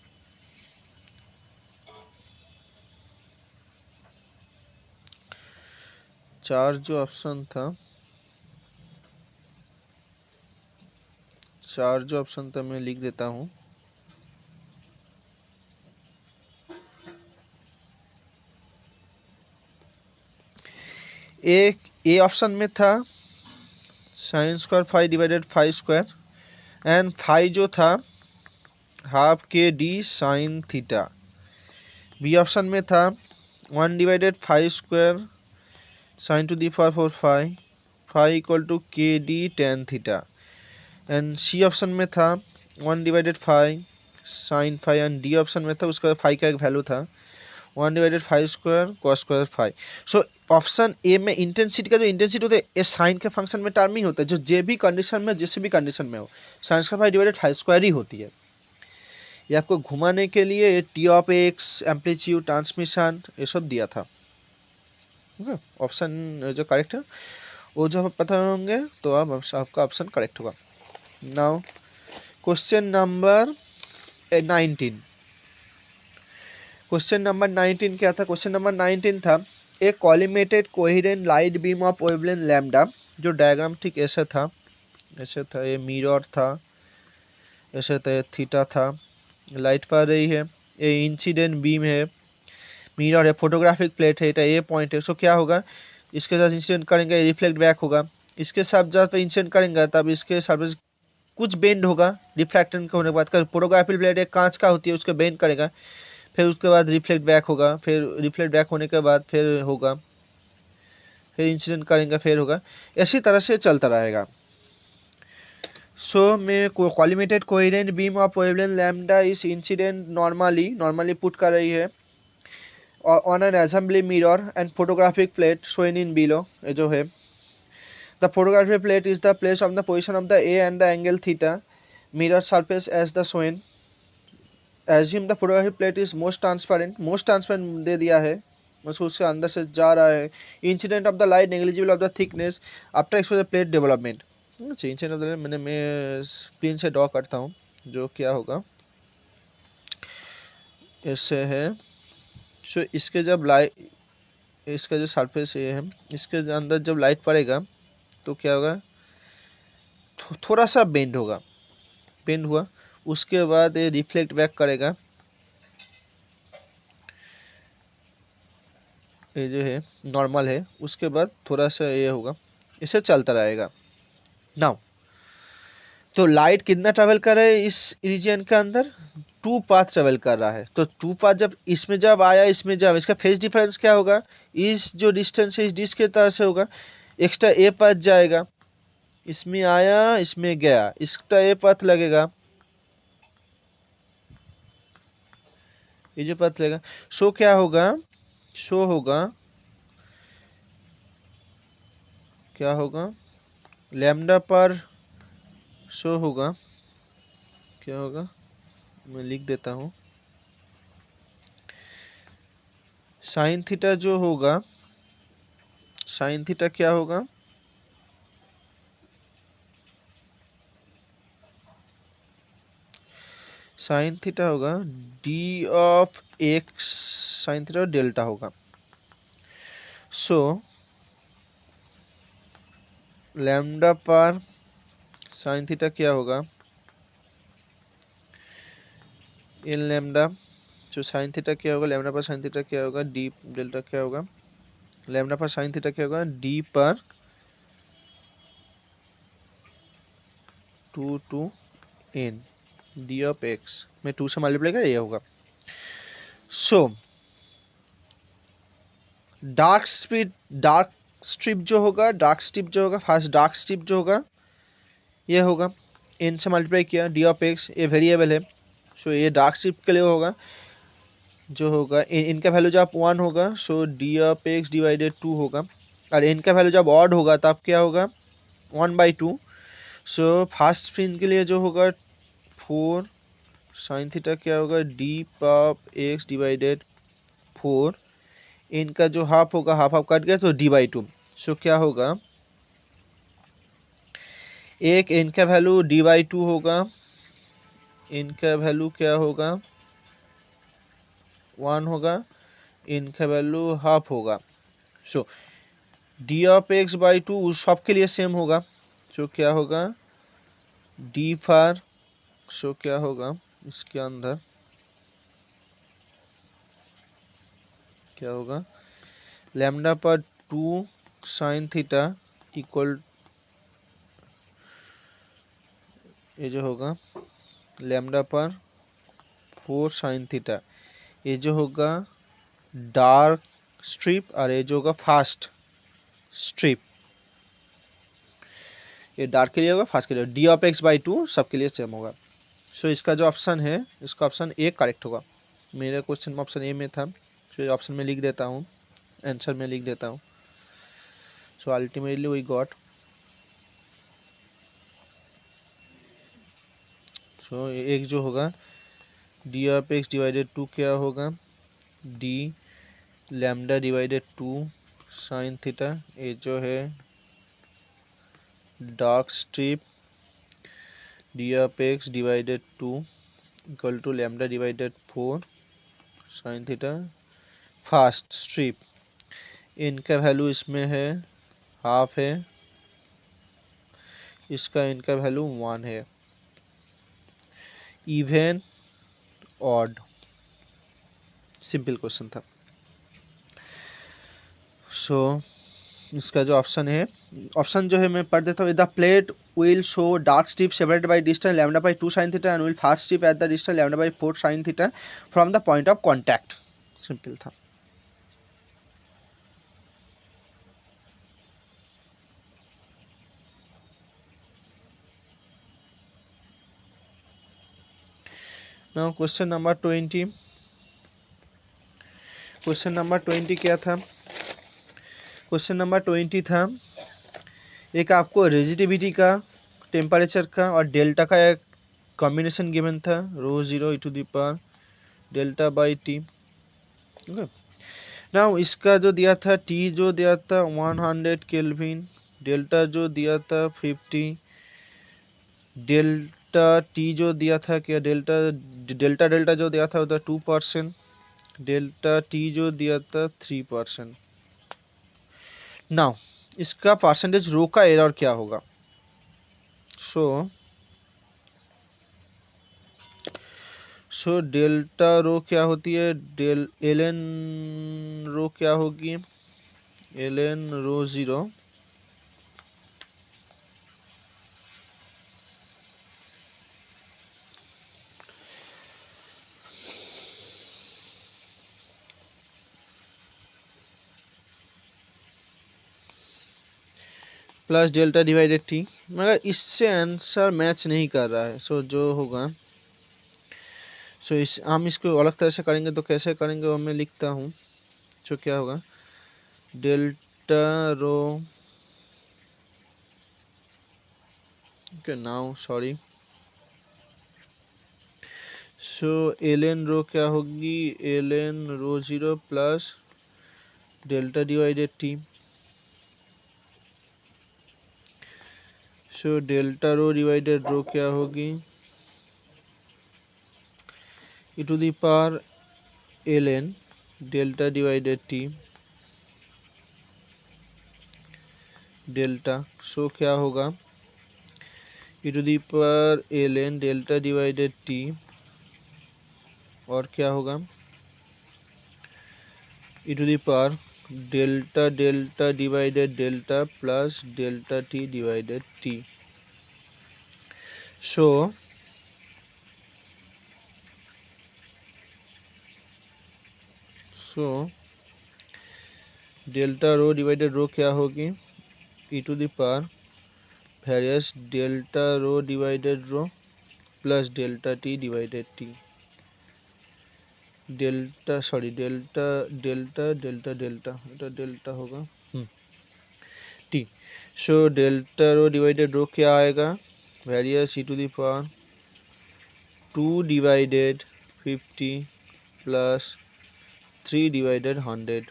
चार जो ऑप्शन था मैं लिख देता हूँ। एक ए ऑप्शन में था sine square phi divided phi square and phi जो था half k d sine theta. B option में था 1 divided phi square sine to the power 4 phi equal to k d tan theta. And C option में था 1/5 sine five, and D option में था उसका five का एक वैल्यू था 1/5² cos square five. So option A में इंटेंसिटी का जो इंटेंसिटी होता है ये साइन के फंक्शन में टर्म ही होता है, जो जे भी कंडीशन में जिस भी कंडीशन में हो sine square five divided five square ही होती है। ये आपको घुमाने के लिए T of X, amplitude, transmission ये सब दिया था। ऑप्शन जो करेक्ट है वो जो पता होंगे तो अब आपका ऑप्शन करेक्ट होगा। Now question number 19। Question number 19 क्या था? क्वेश्चन नंबर 19 था a collimated coherent light beam of wavelength lambda. जो डायग्राम ठीक ऐसे था, ऐसे था, ये मिरर था, ऐसे था, ये थीटा था, लाइट पड़ रही है, ये इंसिडेंट बीम है, मिरर है, फोटोग्राफिक प्लेट है, ये पॉइंट है। सो क्या होगा, इसके साथ इंसिडेंट करेंगे रिफ्लेक्ट बैक होगा, इसके साथ जब इंसिडेंट करेंगे तब इसके सरफेस कुछ बेंड होगा रिफ्लेक्टेंट होने के बाद। फोटोग्राफिक प्लेट एक कांच का होती है, उसके बेंड करेगा, फिर उसके बाद रिफ्लेक्ट बैक होगा, फिर रिफ्लेक्ट बैक होने के बाद फिर होगा, फिर इंसिडेंट करेंगे, फिर होगा, इसी तरह से चलता रहेगा। सो मैं collimated coherent beam of wavelength lambda is incident normally put कर रही है on an assembly mirror and photographic plate shown in below. ये जो है the photographic plate is the place of the position of the A and the angle theta, mirror surface as the shown, assume the photographic plate is most transparent दे दिया है, बस उसके अंदर से जा रहा है। Incident of the light negligible of the thickness after exposure plate development. Incident of the light मैं स्क्रीन से ड्रॉ करता हूँ, जो क्या होगा ऐसे है। सो इसके जब लाइट, इसका जो सरफेस ये है, इसके अंदर जब लाइट पड़ेगा तो क्या होगा, थोड़ा सा बेंड होगा, बेंड हुआ, उसके बाद ये रिफ्लेक्ट बैक करेगा, ये जो है नॉर्मल है, उसके बाद थोड़ा सा ये होगा, इसे चलता रहेगा। नाउ तो लाइट कितना ट्रेवल कर रहा है इस रीजन के अंदर, 2 पाथ ट्रेवल कर रहा है। तो 2 पाथ जब इसमें जब आया, इसमें जब, इसका फेज डिफरेंस क्या होगा, इस जो डिस्टेंस है इस डिस्क के तरह से होगा, एक्स्ट्रा ए पाथ जाएगा, इसमें आया, इसमें गया, इसका ए पाथ लगेगा, ये जो पाथ लगेगा। सो क्या होगा, शो होगा, क्या होगा, लैम्डा पर शो होगा, क्या होगा, मैं लिख देता हूँ, साइन थीटा जो होगा, साइन थीटा क्या होगा, साइन थीटा होगा D of x, sine theta delta होगा। सो लैम्डा पर साइन थीटा क्या होगा, इन लैम्डा, जो साइन थीटा क्या होगा, लैम्डा पर साइन थीटा क्या होगा, डी डेल्टा क्या होगा, लैम्डा पर साइन थीटा क्या होगा, डी पर 2 to N D of X में 2 से मल्टीप्लाई करें, ये होगा। सो डार्क स्ट्रिप जो होगा, डार्क स्ट्रिप जो होगा, फर्स्ट डार्क स्ट्रिप जो होगा ये होगा, एन से मल्टीप्लाई किया, डी ऑफ एक्स ये वेरिएबल है, सो ये डार्क स्ट्रिप के लिए होगा, जो होगा इनका वैल्यू जब 1 होगा सो डी ऑफ एक्स डिवाइडेड 2 होगा, और इनका वैल्यू जब ऑड होगा तब क्या होगा 1/2। सो फर्स्ट फ्रिंज के लिए जो होगा 4 साइन थीटा क्या होगा, डी ऑफ एक्स डिवाइडेड 4, इनका जो हाफ होगा, हाफ हाफ कट गया तो d/2। सो क्या होगा, एक इनका वैल्यू d/2 होगा, इनका वैल्यू क्या होगा 1 होगा, इनका वैल्यू हाफ होगा। सो डी ऑफ एक्स बाई 2 उस सब के लिए सेम होगा, सो क्या होगा डी फॉर, सो क्या होगा इसके अंदर क्या होगा, लैम्डा पर 2 साइन थीटा इक्वल, ये जो होगा लैम्डा पर 4 साइन थीटा, ये जो होगा डार्क स्ट्रिप, और ये जो होगा फास्ट स्ट्रिप, ये डार्क के लिए होगा, फास्ट के लिए D of x by two सबके लिए सेम होगा। सो इसका जो ऑप्शन है, इसका ऑप्शन ए करेक्ट होगा। मेरे क्वेश्चन में ऑप्शन ए में था, सो ऑप्शन में लिख देता हूँ, आंसर में लिख देता हूँ। So ultimately we got, so एक जो होगा D of X divided two क्या होगा, D lambda divided two sine theta. ये जो है dark strip D of X divided two equal to lambda divided 4 sine theta. Fast strip, इनका value इसमें है हाफ है, इसका इनका वैल्यू 1 है। इवन ऑड, सिंपल क्वेश्चन था। सो इसका जो ऑप्शन है, ऑप्शन जो है मैं पढ़ देता हूँ। The plate will show dark strip separated by distance lambda by 2 sin theta and will fast strip at the distance lambda by 4 sin theta from the point of contact. Simple था। Now question number 20। Question number 20 क्या था? Question number 20 था, एक आपको resistivity का, temperature का और delta का एक कॉम्बिनेशन गिवन था, rho 0 e to the power delta by T. Okay, now इसका जो दिया था टी जो दिया था 100 केल्विन, डेल्टा जो दिया था 50, डेल्टा टी जो दिया था क्या, डेल्टा डेल्टा डेल्टा जो दिया था उधर 2%, डेल्टा टी जो दिया था 3%। नाउ इसका परसेंटेज रो का एरर क्या होगा? सो डेल्टा रो क्या होती है, डेल एल रो क्या होगी, L rho 0 plus delta divided T. मगर इससे आंसर मैच नहीं कर रहा है। सो जो होगा, सो इस हम इसको अलग तरह से करेंगे, तो कैसे करेंगे वो मैं लिखता हूँ। सो क्या होगा, delta rho, okay now sorry, so L rho क्या होगी, L rho 0 plus delta divided T. So delta rho divided rho क्या होगी, e to the power ln delta divided T delta. So क्या होगा, e to the power ln delta divided T, और क्या होगा, e to the power delta delta divided delta plus delta T divided T. So delta rho divided rho क्या होगी, e to the power varies delta rho divided rho plus delta T divided T. Delta sorry delta delta delta delta এটা delta होगा T. So delta rho divided rho क्या आएगा, varies e to the power 2 divided 50 plus 3 divided 100।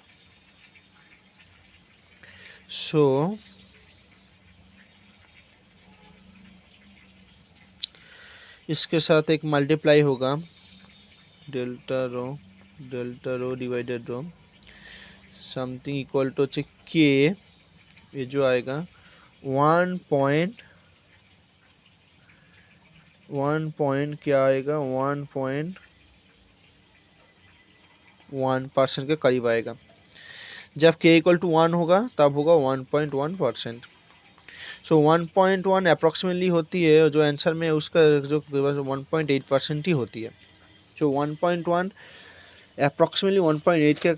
So इसके साथ एक multiply होगा, delta rho divided rho something equal to k, ये जो आएगा 1 क्या आएगा, 1.1% के करीब आएगा। जब के इक्वल टू 1 होगा तब होगा 1.1%। सो 1.1 अप्रोक्सीमेटली होती है, जो आंसर में उसका जो 1.8% ही होती है। सो 1.1 अप्रोक्सीमेटली 1.8 के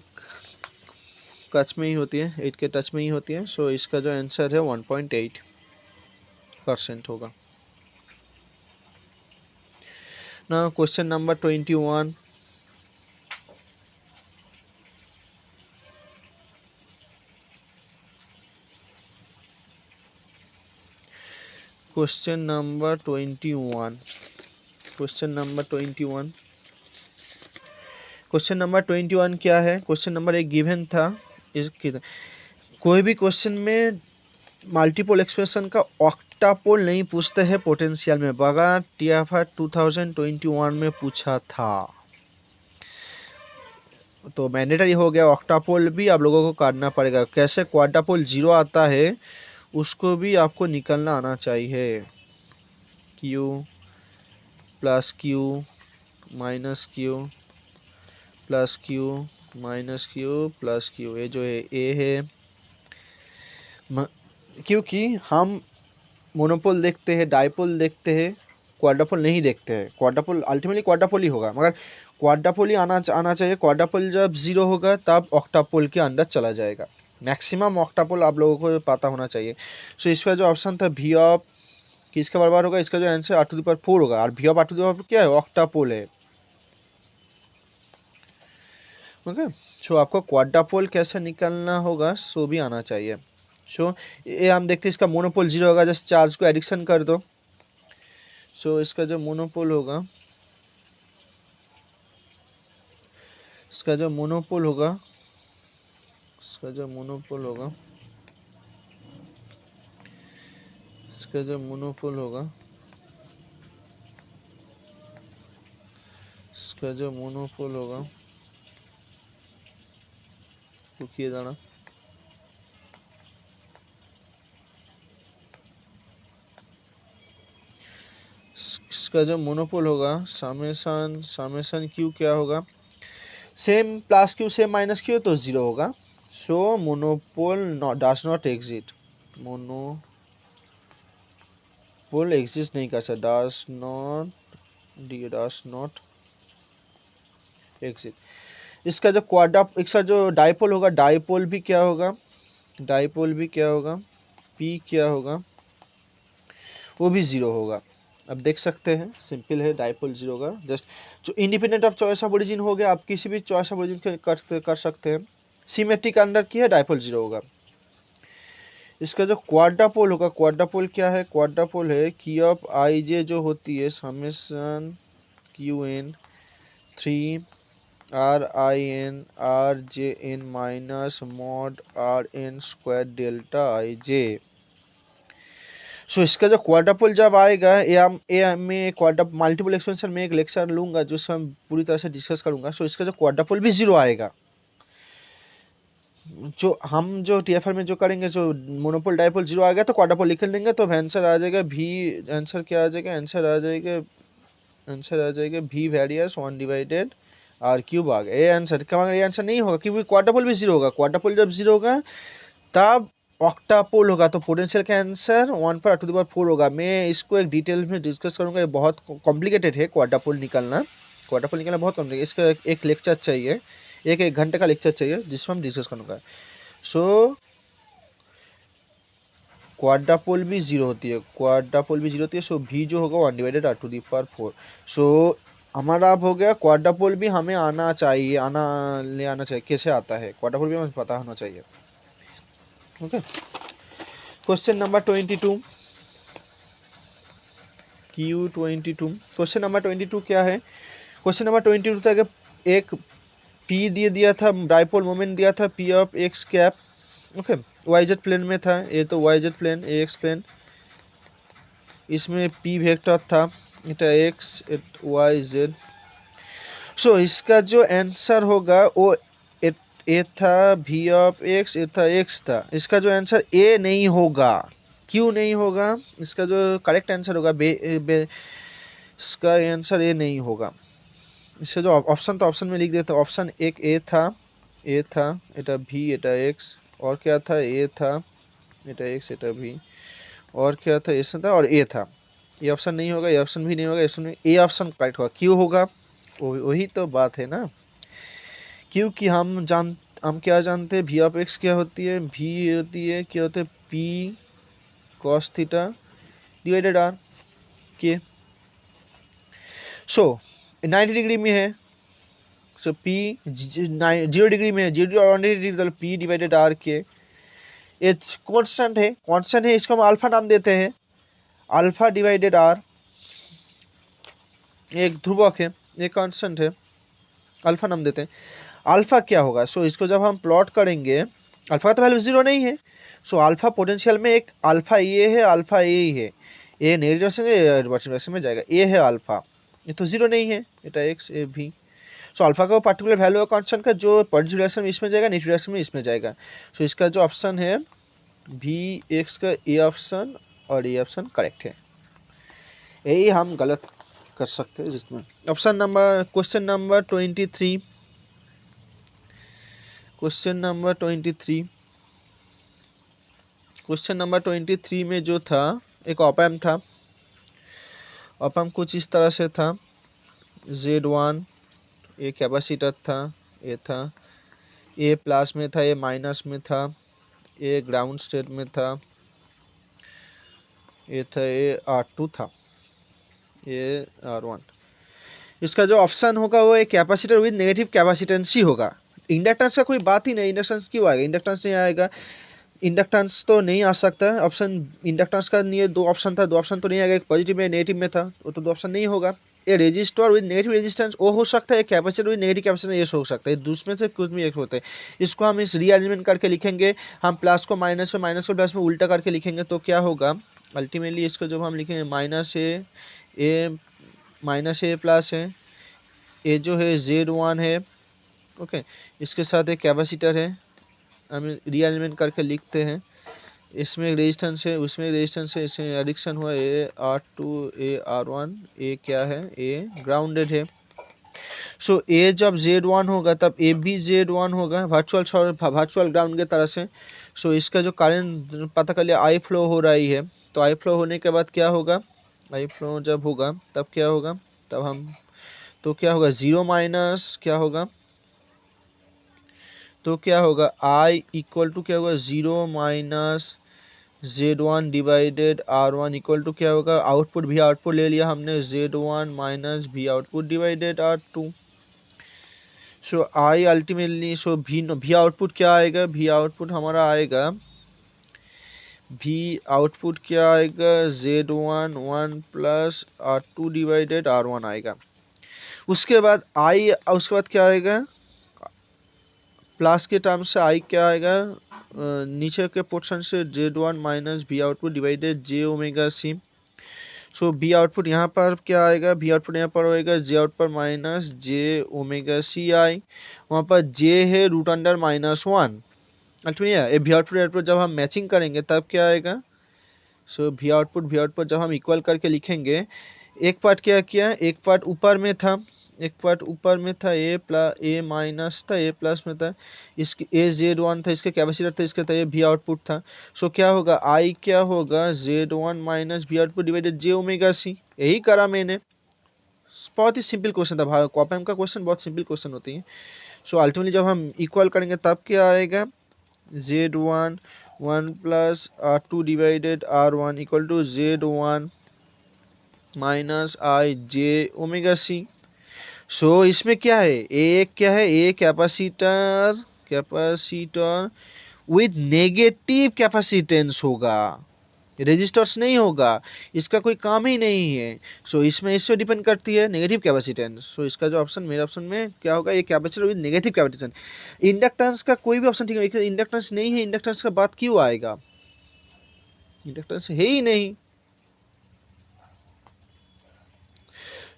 टच में ही होती है, 8 के टच में ही होती है। सो इसका जो आंसर है 1.8। परसेंट होगा ना। Question number 21, question number 21, question number 21, question number 21 क्या है? क्वेश्चन नंबर एक गिवन था, कोई भी क्वेश्चन में मल्टीपल एक्सप्रेशन का ऑक्टापोल नहीं पूछते हैं पोटेंशियल में, बगैर TFR 2021 में पूछा था, तो मैंडेटरी हो गया। ऑक्टापोल भी आप लोगों को करना पड़ेगा। कैसे क्वाड्रापोल 0 आता है उसको भी आपको निकलना आना चाहिए। Q plus Q minus Q plus Q minus Q plus Q, ये जो है A है। क्योंकि हम मोनोपोल देखते हैं, डाइपोल देखते हैं, क्वाड्रापोल नहीं देखते हैं। क्वाड्रापोल अल्टीमेटली क्वाड्रापोल ही होगा, मगर क्वाड्रापोल ही आना चाहिए। क्वाड्रापोल जब 0 होगा तब ऑक्टापोल के अंदर चला जाएगा। मैक्सिमम ऑक्टापोल आप लोगों को पता होना चाहिए। सो इसका जो ऑप्शन था V ऑफ किसके बराबर होगा, इसका जो आंसर R⁴ होगा, और V ऑफ R⁴ क्या है? ऑक्टापोल है। ओके, सो आपको क्वाड्रापोल कैसे निकलना होगा सो भी आना चाहिए। सो ये हम देखते हैं, इसका मोनोपोल 0 होगा, जस्ट चार्ज को एडिक्शन कर दो। सो इसका जो मोनोपोल होगा, इसका जो मोनोपोल होगा, इसका जो मोनोपोल होगा, इसका जो मोनोपोल होगा, इसका जो मोनोपोल होगा, रुकिए जाना, इसका जो मोनोपोल होगा समेशन क्यू क्या होगा? Same plus Q same minus Q तो 0 होगा। So monopole does not exit, monopole exist नहीं कर सकता, डज नॉट एग्जिट। इसका जो डाइपोल होगा, डाइपोल भी क्या होगा? डाइपोल भी क्या होगा? P क्या होगा? वो भी 0 होगा। अब देख सकते हैं, सिंपल है, डाइपोल 0 होगा। जस्ट जो independent of choice of origin हो गया, आप किसी भी चॉइस ऑफ ओरिजिन कर सकते हैं। सिमेट्रिक अंडर की है, डाइपोल 0 होगा। इसका जो क्वाड्रापोल होगा, क्वाड्रापोल क्या है? क्वाड्रापोल है Q ऑफ IJ जो होती है summation QN 3 RIN RJN minus mod RN square delta IJ। सो इसका जो क्वाड्रापोल जब आएगा, ये मैं मल्टीपल एक्सपेंशन में एक लेक्चर लूंगा जिसमें हम पूरी तरह से डिस्कस करूंगा। सो इसका जो क्वाड्रापोल भी 0 आएगा। जो TFR में जो करेंगे, जो मोनोपोल डाइपोल 0 आ गया तो क्वाड्रापोल लिख देंगे, तो आंसर आ जाएगा V। आंसर क्या आ जाएगा? आंसर आ जाएगा V वेरियस 1/r³ आ गया। ये आंसर क्या? ये आंसर नहीं होगा क्योंकि क्वाड्रापोल भी 0 होगा। क्वाड्रापोल जब 0 होगा तब ऑक्टापोल होगा, तो पोटेंशियल का आंसर 1/r⁴ होगा। मैं इसको एक डिटेल में डिस्कस करूंगा, ये बहुत कॉम्प्लिकेटेड है क्वाड्रापोल निकालना। क्वाड्रापोल निकालना बहुत कॉम्प्लिकेटेड, इसका एक लेक्चर चाहिए, एक घंटे का लेक्चर चाहिए जिसमें हम डिस्कस करूंगा। सो क्वाड्रापोल भी 0 होती है, क्वाड्रापोल भी 0 होती है। सो V जो होगा 1/r⁴। सो हमारा अब हो गया क्वाड्रापोल भी हमें आना चाहिए, आना चाहिए। कैसे आता है क्वाड्रापोल भी हमें पता होना चाहिए। Okay, question number 22, Q22। Question number 22 क्या है? क्वेश्चन नंबर 22 तक एक P दिया था, डाइपोल मोमेंट दिया था P of x cap. Okay, YZ plane में था, ये तो YZ प्लेन, AX प्लेन, इसमें P वेक्टर था, इटा x YZ। सो इसका जो आंसर होगा वो ए था V ऑफ x, ये था x था। इसका जो आंसर A नहीं होगा। क्यों नहीं होगा? इसका जो करेक्ट आंसर होगा इसका आंसर A नहीं होगा। इसका जो ऑप्शन, तो ऑप्शन में लिख देता हूँ। ऑप्शन एक A था, एटा V, एटा x, और क्या था? A था, एटा x, एटा V, और क्या था? S था, और A था। ये ऑप्शन नहीं होगा, ये ऑप्शन भी नहीं होगा, इसमें A ऑप्शन करेक्ट होगा। क्यों होगा? वही तो बात है ना, क्योंकि हम क्या जानते हैं? V ऑफ x क्या होती है? V होती है क्या होते हैं? P cos theta divided R के। सो 90 डिग्री में है, सो पी 0 डिग्री में है, 0 और 180 डिग्री, तो पी डिवाइडेड आर के। ये कांस्टेंट है, इसको हम अल्फा नाम देते हैं, अल्फा डिवाइडेड आर एक ध्रुवक है, एक कांस्टेंट है, अल्फा नाम देते हैं। अल्फा क्या होगा, सो इसको जब हम प्लॉट करेंगे, अल्फा तो वैल्यू 0 नहीं है, सो अल्फा पोटेंशियल में एक अल्फा ये है, अल्फा ए ही है, ए नेगेटिव डायरेक्शन में जाएगा, ए है अल्फा, ये तो 0 नहीं है, এটা एक्स ए भी। सो अल्फा का पर्टिकुलर वैल्यू है कांस्टेंट का, जो पॉजिटिव डायरेक्शन में इसमें जाएगा, नेगेटिव डायरेक्शन में इसमें जाएगा। सो इसका जो ऑप्शन है भी एक्स का ए ऑप्शन और ए ऑप्शन करेक्ट है, यही हम गलत कर सकते हैं जिसमें option number question number 23। Question number 23 में जो था एक ऑपैम्प था, ऑपैम्प कुछ इस तरह से था, Z1 ये कैपेसिटर था, ये था ए प्लस में था, ये माइनस में था, ये ग्राउंड स्टेट में था, ये था ये R2 था, ये R1। इसका जो ऑप्शन होगा वो एक कैपेसिटर विद नेगेटिव कैपेसिटेंस ही होगा। इंडक्टेंस का कोई बात ही नहीं, इंडक्टेंस क्यों आएगा, इंडक्टेंस नहीं आएगा, इंडक्टेंस तो नहीं आ सकता ऑप्शन। इंडक्टेंस का ये दो ऑप्शन था, दो ऑप्शन तो नहीं आएगा, एक पॉजिटिव में नेगेटिव में था, वो तो दो ऑप्शन नहीं होगा। ये रेजिस्टर विद नेगेटिव रेजिस्टेंस वो हो सकता है, कैपेसिटर विद नेगेटिव कैपेसिटेंस ये हो सकता है, दूसरे में से कुछ भी एक होता है। इसको हम इस रीअरेंजमेंट करके लिखेंगे, हम प्लस को माइनस में, माइनस को प्लस में उल्टा करके लिखेंगे, तो क्या होगा अल्टीमेटली इसको जब हम लिखेंगे माइनस ए प्लस है, ये जो है Z1 है, ओके, इसके साथ एक कैपेसिटर है, हम रीअरेंजमेंट करके लिखते हैं, इसमें रेजिस्टेंस है, उसमें रेजिस्टेंस है, इसमें एडिक्शन हुआ ए R2 ए R1, ए क्या है, ए ग्राउंडेड है। सो ए जब Z1 होगा तब ए भी Z1 होगा, वर्चुअल ग्राउंड के तरह से। सो इसका जो करंट पता कर लिया, आई फ्लो हो रही है, तो आई फ्लो होने के बाद क्या होगा, आई फ्लो जब होगा तब क्या होगा, तब हम तो क्या होगा 0 माइनस क्या होगा, तो क्या होगा I इक्वल टू क्या होगा 0 minus Z1 divided R1 equal to क्या होगा, आउटपुट भी आउटपुट ले लिया हमने, Z1 माइनस भी output divided R2। So I ultimately so भी आउटपुट क्या आएगा, भी आउटपुट हमारा आएगा, भी आउटपुट क्या आएगा Z1 1 plus R2 divided R1 आएगा। उसके बाद क्या आएगा, प्लस के टर्म से I क्या आएगा, नीचे के पोर्शन से Z1 माइनस भी output divided J omega C। सो बी आउटपुट यहाँ पर क्या आएगा, बी आउटपुट यहाँ पर होएगा J आउट पर माइनस J ओमेगा C आई, वहाँ पर J है √(-1). अल्टीमेटली भी आउटपुट जब हम मैचिंग करेंगे तब क्या आएगा, सो भी आउटपुट जब हम इक्वल करके लिखेंगे, एक पार्ट क्या किया, एक पार्ट ऊपर में था, ए माइनस था, ए प्लस में था, इसके ए Z1 था, इसके कैपेसिटर था, इसके था ये भी आउटपुट था। सो क्या होगा I क्या होगा Z1 माइनस भी output divided J omega C, यही करा मैंने। बहुत ही सिंपल क्वेश्चन था, ऑपैम्प का क्वेश्चन बहुत सिंपल क्वेश्चन होती है। सो अल्टीमेटली जब हम इक्वल करेंगे तब क्या आएगा, Z1 1 plus R2 divided R1 equal to Z1 minus I J omega C। So इसमें क्या है, a capacitor with negative capacitance होगा, रेजिस्टर्स नहीं होगा, इसका कोई काम ही नहीं है। सो इसमें इससे डिपेंड करती है नेगेटिव कैपेसिटेंस। सो इसका जो ऑप्शन मेरे ऑप्शन में क्या होगा, ये capacitor with negative capacitance. Inductance का कोई भी ऑप्शन ठीक है, इंडक्टेंस नहीं है, इंडक्टेंस का बात क्यों आएगा, इंडक्टेंस है ही नहीं।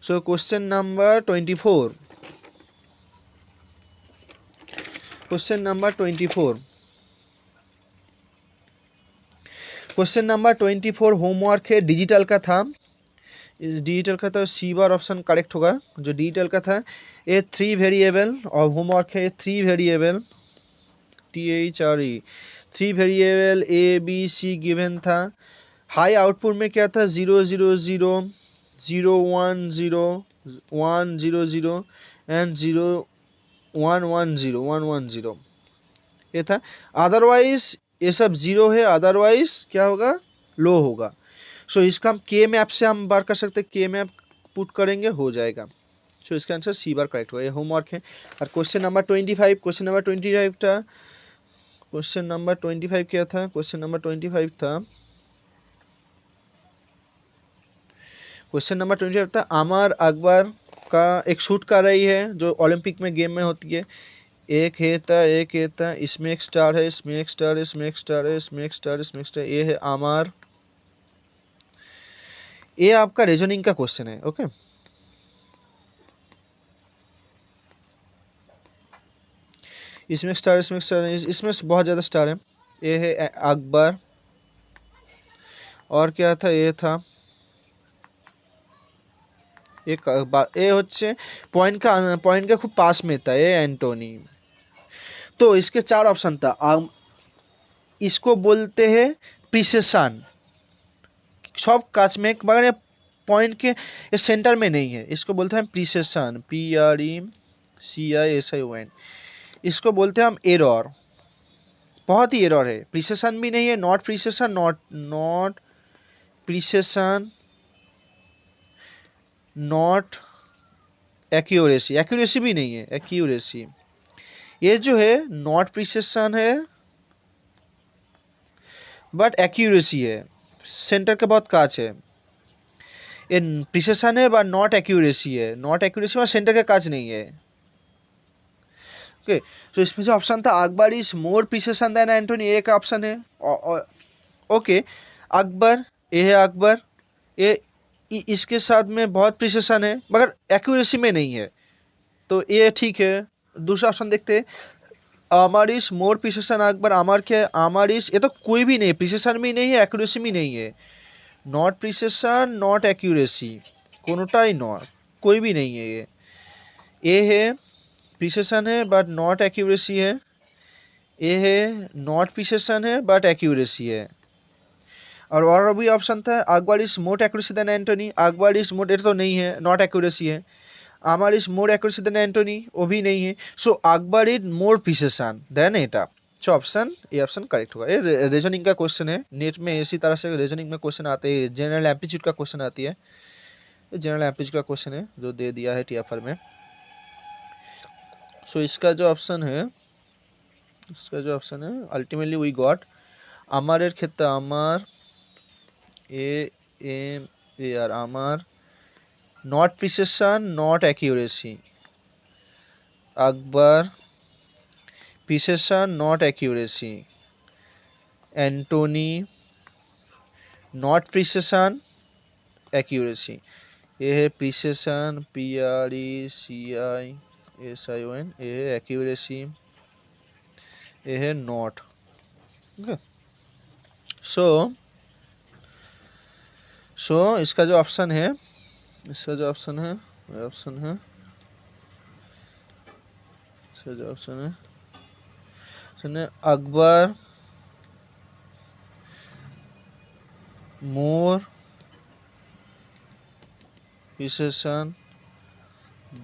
So question number 24, question number 24 homework है, डिजिटल का था, डिजिटल का तो सी बार ऑप्शन करेक्ट होगा। जो डिजिटल का था ये 3 वेरिएबल और होमवर्क है 3 variable THRE 3 variable ABC given था। हाई आउटपुट में क्या था 0 0 0 0 1 0 1 0 0 एंड 0 1 1 0 1 1 0 ये था। अदरवाइज ये सब 0 है, अदरवाइज क्या होगा लो होगा। सो इसका हम के मैप से हम बार कर सकते हैं, के मैप पुट करेंगे हो जाएगा। सो इसका आंसर सी बार करेक्ट होगा, ये होमवर्क है। और क्वेश्चन नंबर 25, क्वेश्चन नंबर 25 था, क्वेश्चन नंबर 25 क्या था, क्वेश्चन नंबर 25 था, क्वेश्चन नंबर 25 था अमर अकबर का एक शूट कर रही है जो ओलंपिक में गेम में होती है, एक है था, एक है था, इसमें एक स्टार है, इसमें एक स्टार है, इसमें एक स्टार है, इसमें एक स्टार, इसमें एक स्टार, ये है अमर। ये आपका रीजनिंग का क्वेश्चन है। ओके, इसमें स्टार, इसमें स्टार, इसमें बहुत ज़्यादा स्टार है। ये है अकबर, और क्या था, ये था एक ये হচ্ছে पॉइंट का खूब पास में था, ये एंटोनी। तो इसके चार ऑप्शन था, इसको बोलते हैं प्रिसिशन, सब काच में, मगर ये पॉइंट के ये सेंटर में नहीं है, इसको बोलते हैं प्रिसिशन, PRECISION। इसको बोलते हैं हम एरर, बहुत ही एरर है, प्रिसिशन भी नहीं है, not precision, not precision, not accuracy, accuracy भी नहीं है, एक्यूरेसी। ये जो है नॉट प्रिसिशन है बट एक्यूरेसी है, सेंटर के बहुत काज है। ये प्रिसिशन है बट नॉट एक्यूरेसी है, नॉट एक्यूरेसी और सेंटर के काज नहीं है। ओके, तो इसमें जो ऑप्शन था Akbar is more precision than Antony, एक ऑप्शन है। ओके, अकबर, ये है अकबर, ये इसके साथ में बहुत प्रिसिशन है मगर एक्यूरेसी में नहीं है, तो ये ठीक है। दूसरा ऑप्शन देखते हैं, अमर इज मोर प्रिसिशन अकबर, अमर क्या है, अमर इज, ये तो कोई भी नहीं, प्रिसिशन भी नहीं है, एक्यूरेसी भी नहीं है, नॉट प्रिसिशन नॉट एक्यूरेसी, कोनोटाई नॉट, कोई भी नहीं है ये है प्रिसिशन है बट नॉट एक्यूरेसी है, ये है नॉट प्रिसिशन है बट एक्यूरेसी है। और भी ऑप्शन था, Akbar is more accuracy than Antony, Akbar is more, ये तो नहीं है, नॉट एक्यूरेसी है। Amar is more accuracy than Antony, वो भी नहीं है। So Akbar is more precision than Eta. So option ये ऑप्शन करेक्ट होगा। ये रीजनिंग का क्वेश्चन है, नेट में इसी तरह से रीजनिंग में क्वेश्चन आते हैं, जनरल एप्टीट्यूड का क्वेश्चन आती है, जनरल एप्टीट्यूड का क्वेश्चन है जो दे दिया है टीएफआर में। सो इसका जो ऑप्शन है, इसका जो ऑप्शन है अल्टीमेटली वी गॉट अमरेर क्षेत्र, Amar, AMAR, Amar, not precision not accuracy, Akbar precision not accuracy, Antony not precision accuracy. ये है प्रिसिशन, PRECISION, ये है एक्यूरेसी, ये है नॉट। ओके, सो इसका जो ऑप्शन है, इसका जो ऑप्शन है, ऑप्शन है, इसका जो ऑप्शन है Akbar more precision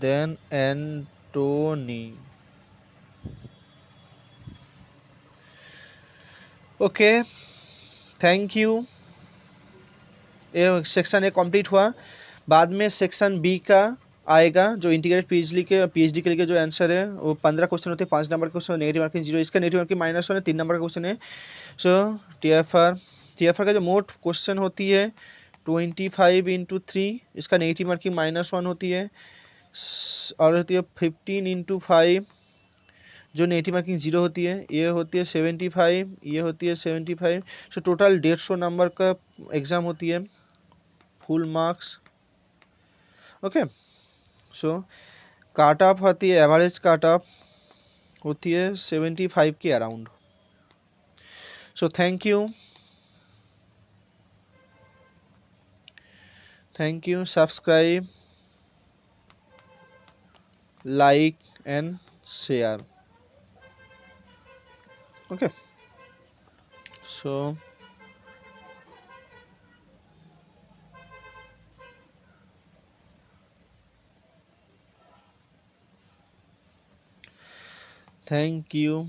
than Antony. Okay, thank you. ये सेक्शन ए कंप्लीट हुआ। बाद में सेक्शन बी का आएगा जो इंटीग्रेटेड पीएचडी के लिए जो आंसर है वो 15 क्वेश्चन होते हैं, 5 नंबर का क्वेश्चन, नेगेटिव मार्किंग 0, इसका नेगेटिव मार्किंग -1 है, 3 नंबर का क्वेश्चन है। सो टीएफआर का जो मोट क्वेश्चन होती है 25 इंटू 3, इसका नेगेटिव मार्किंग -1 होती है, और होती है 15 इंटू 5 जो नेगेटिव मार्किंग 0 होती है, ये होती है 75, ये होती है 75। सो टोटल 150 नंबर का एग्ज़ाम होती है, फुल मार्क्स। ओके, सो काट ऑफ होती है, एवरेज काट ऑफ होती है 75 के around. So thank you, subscribe, like and share. Okay, so thank you.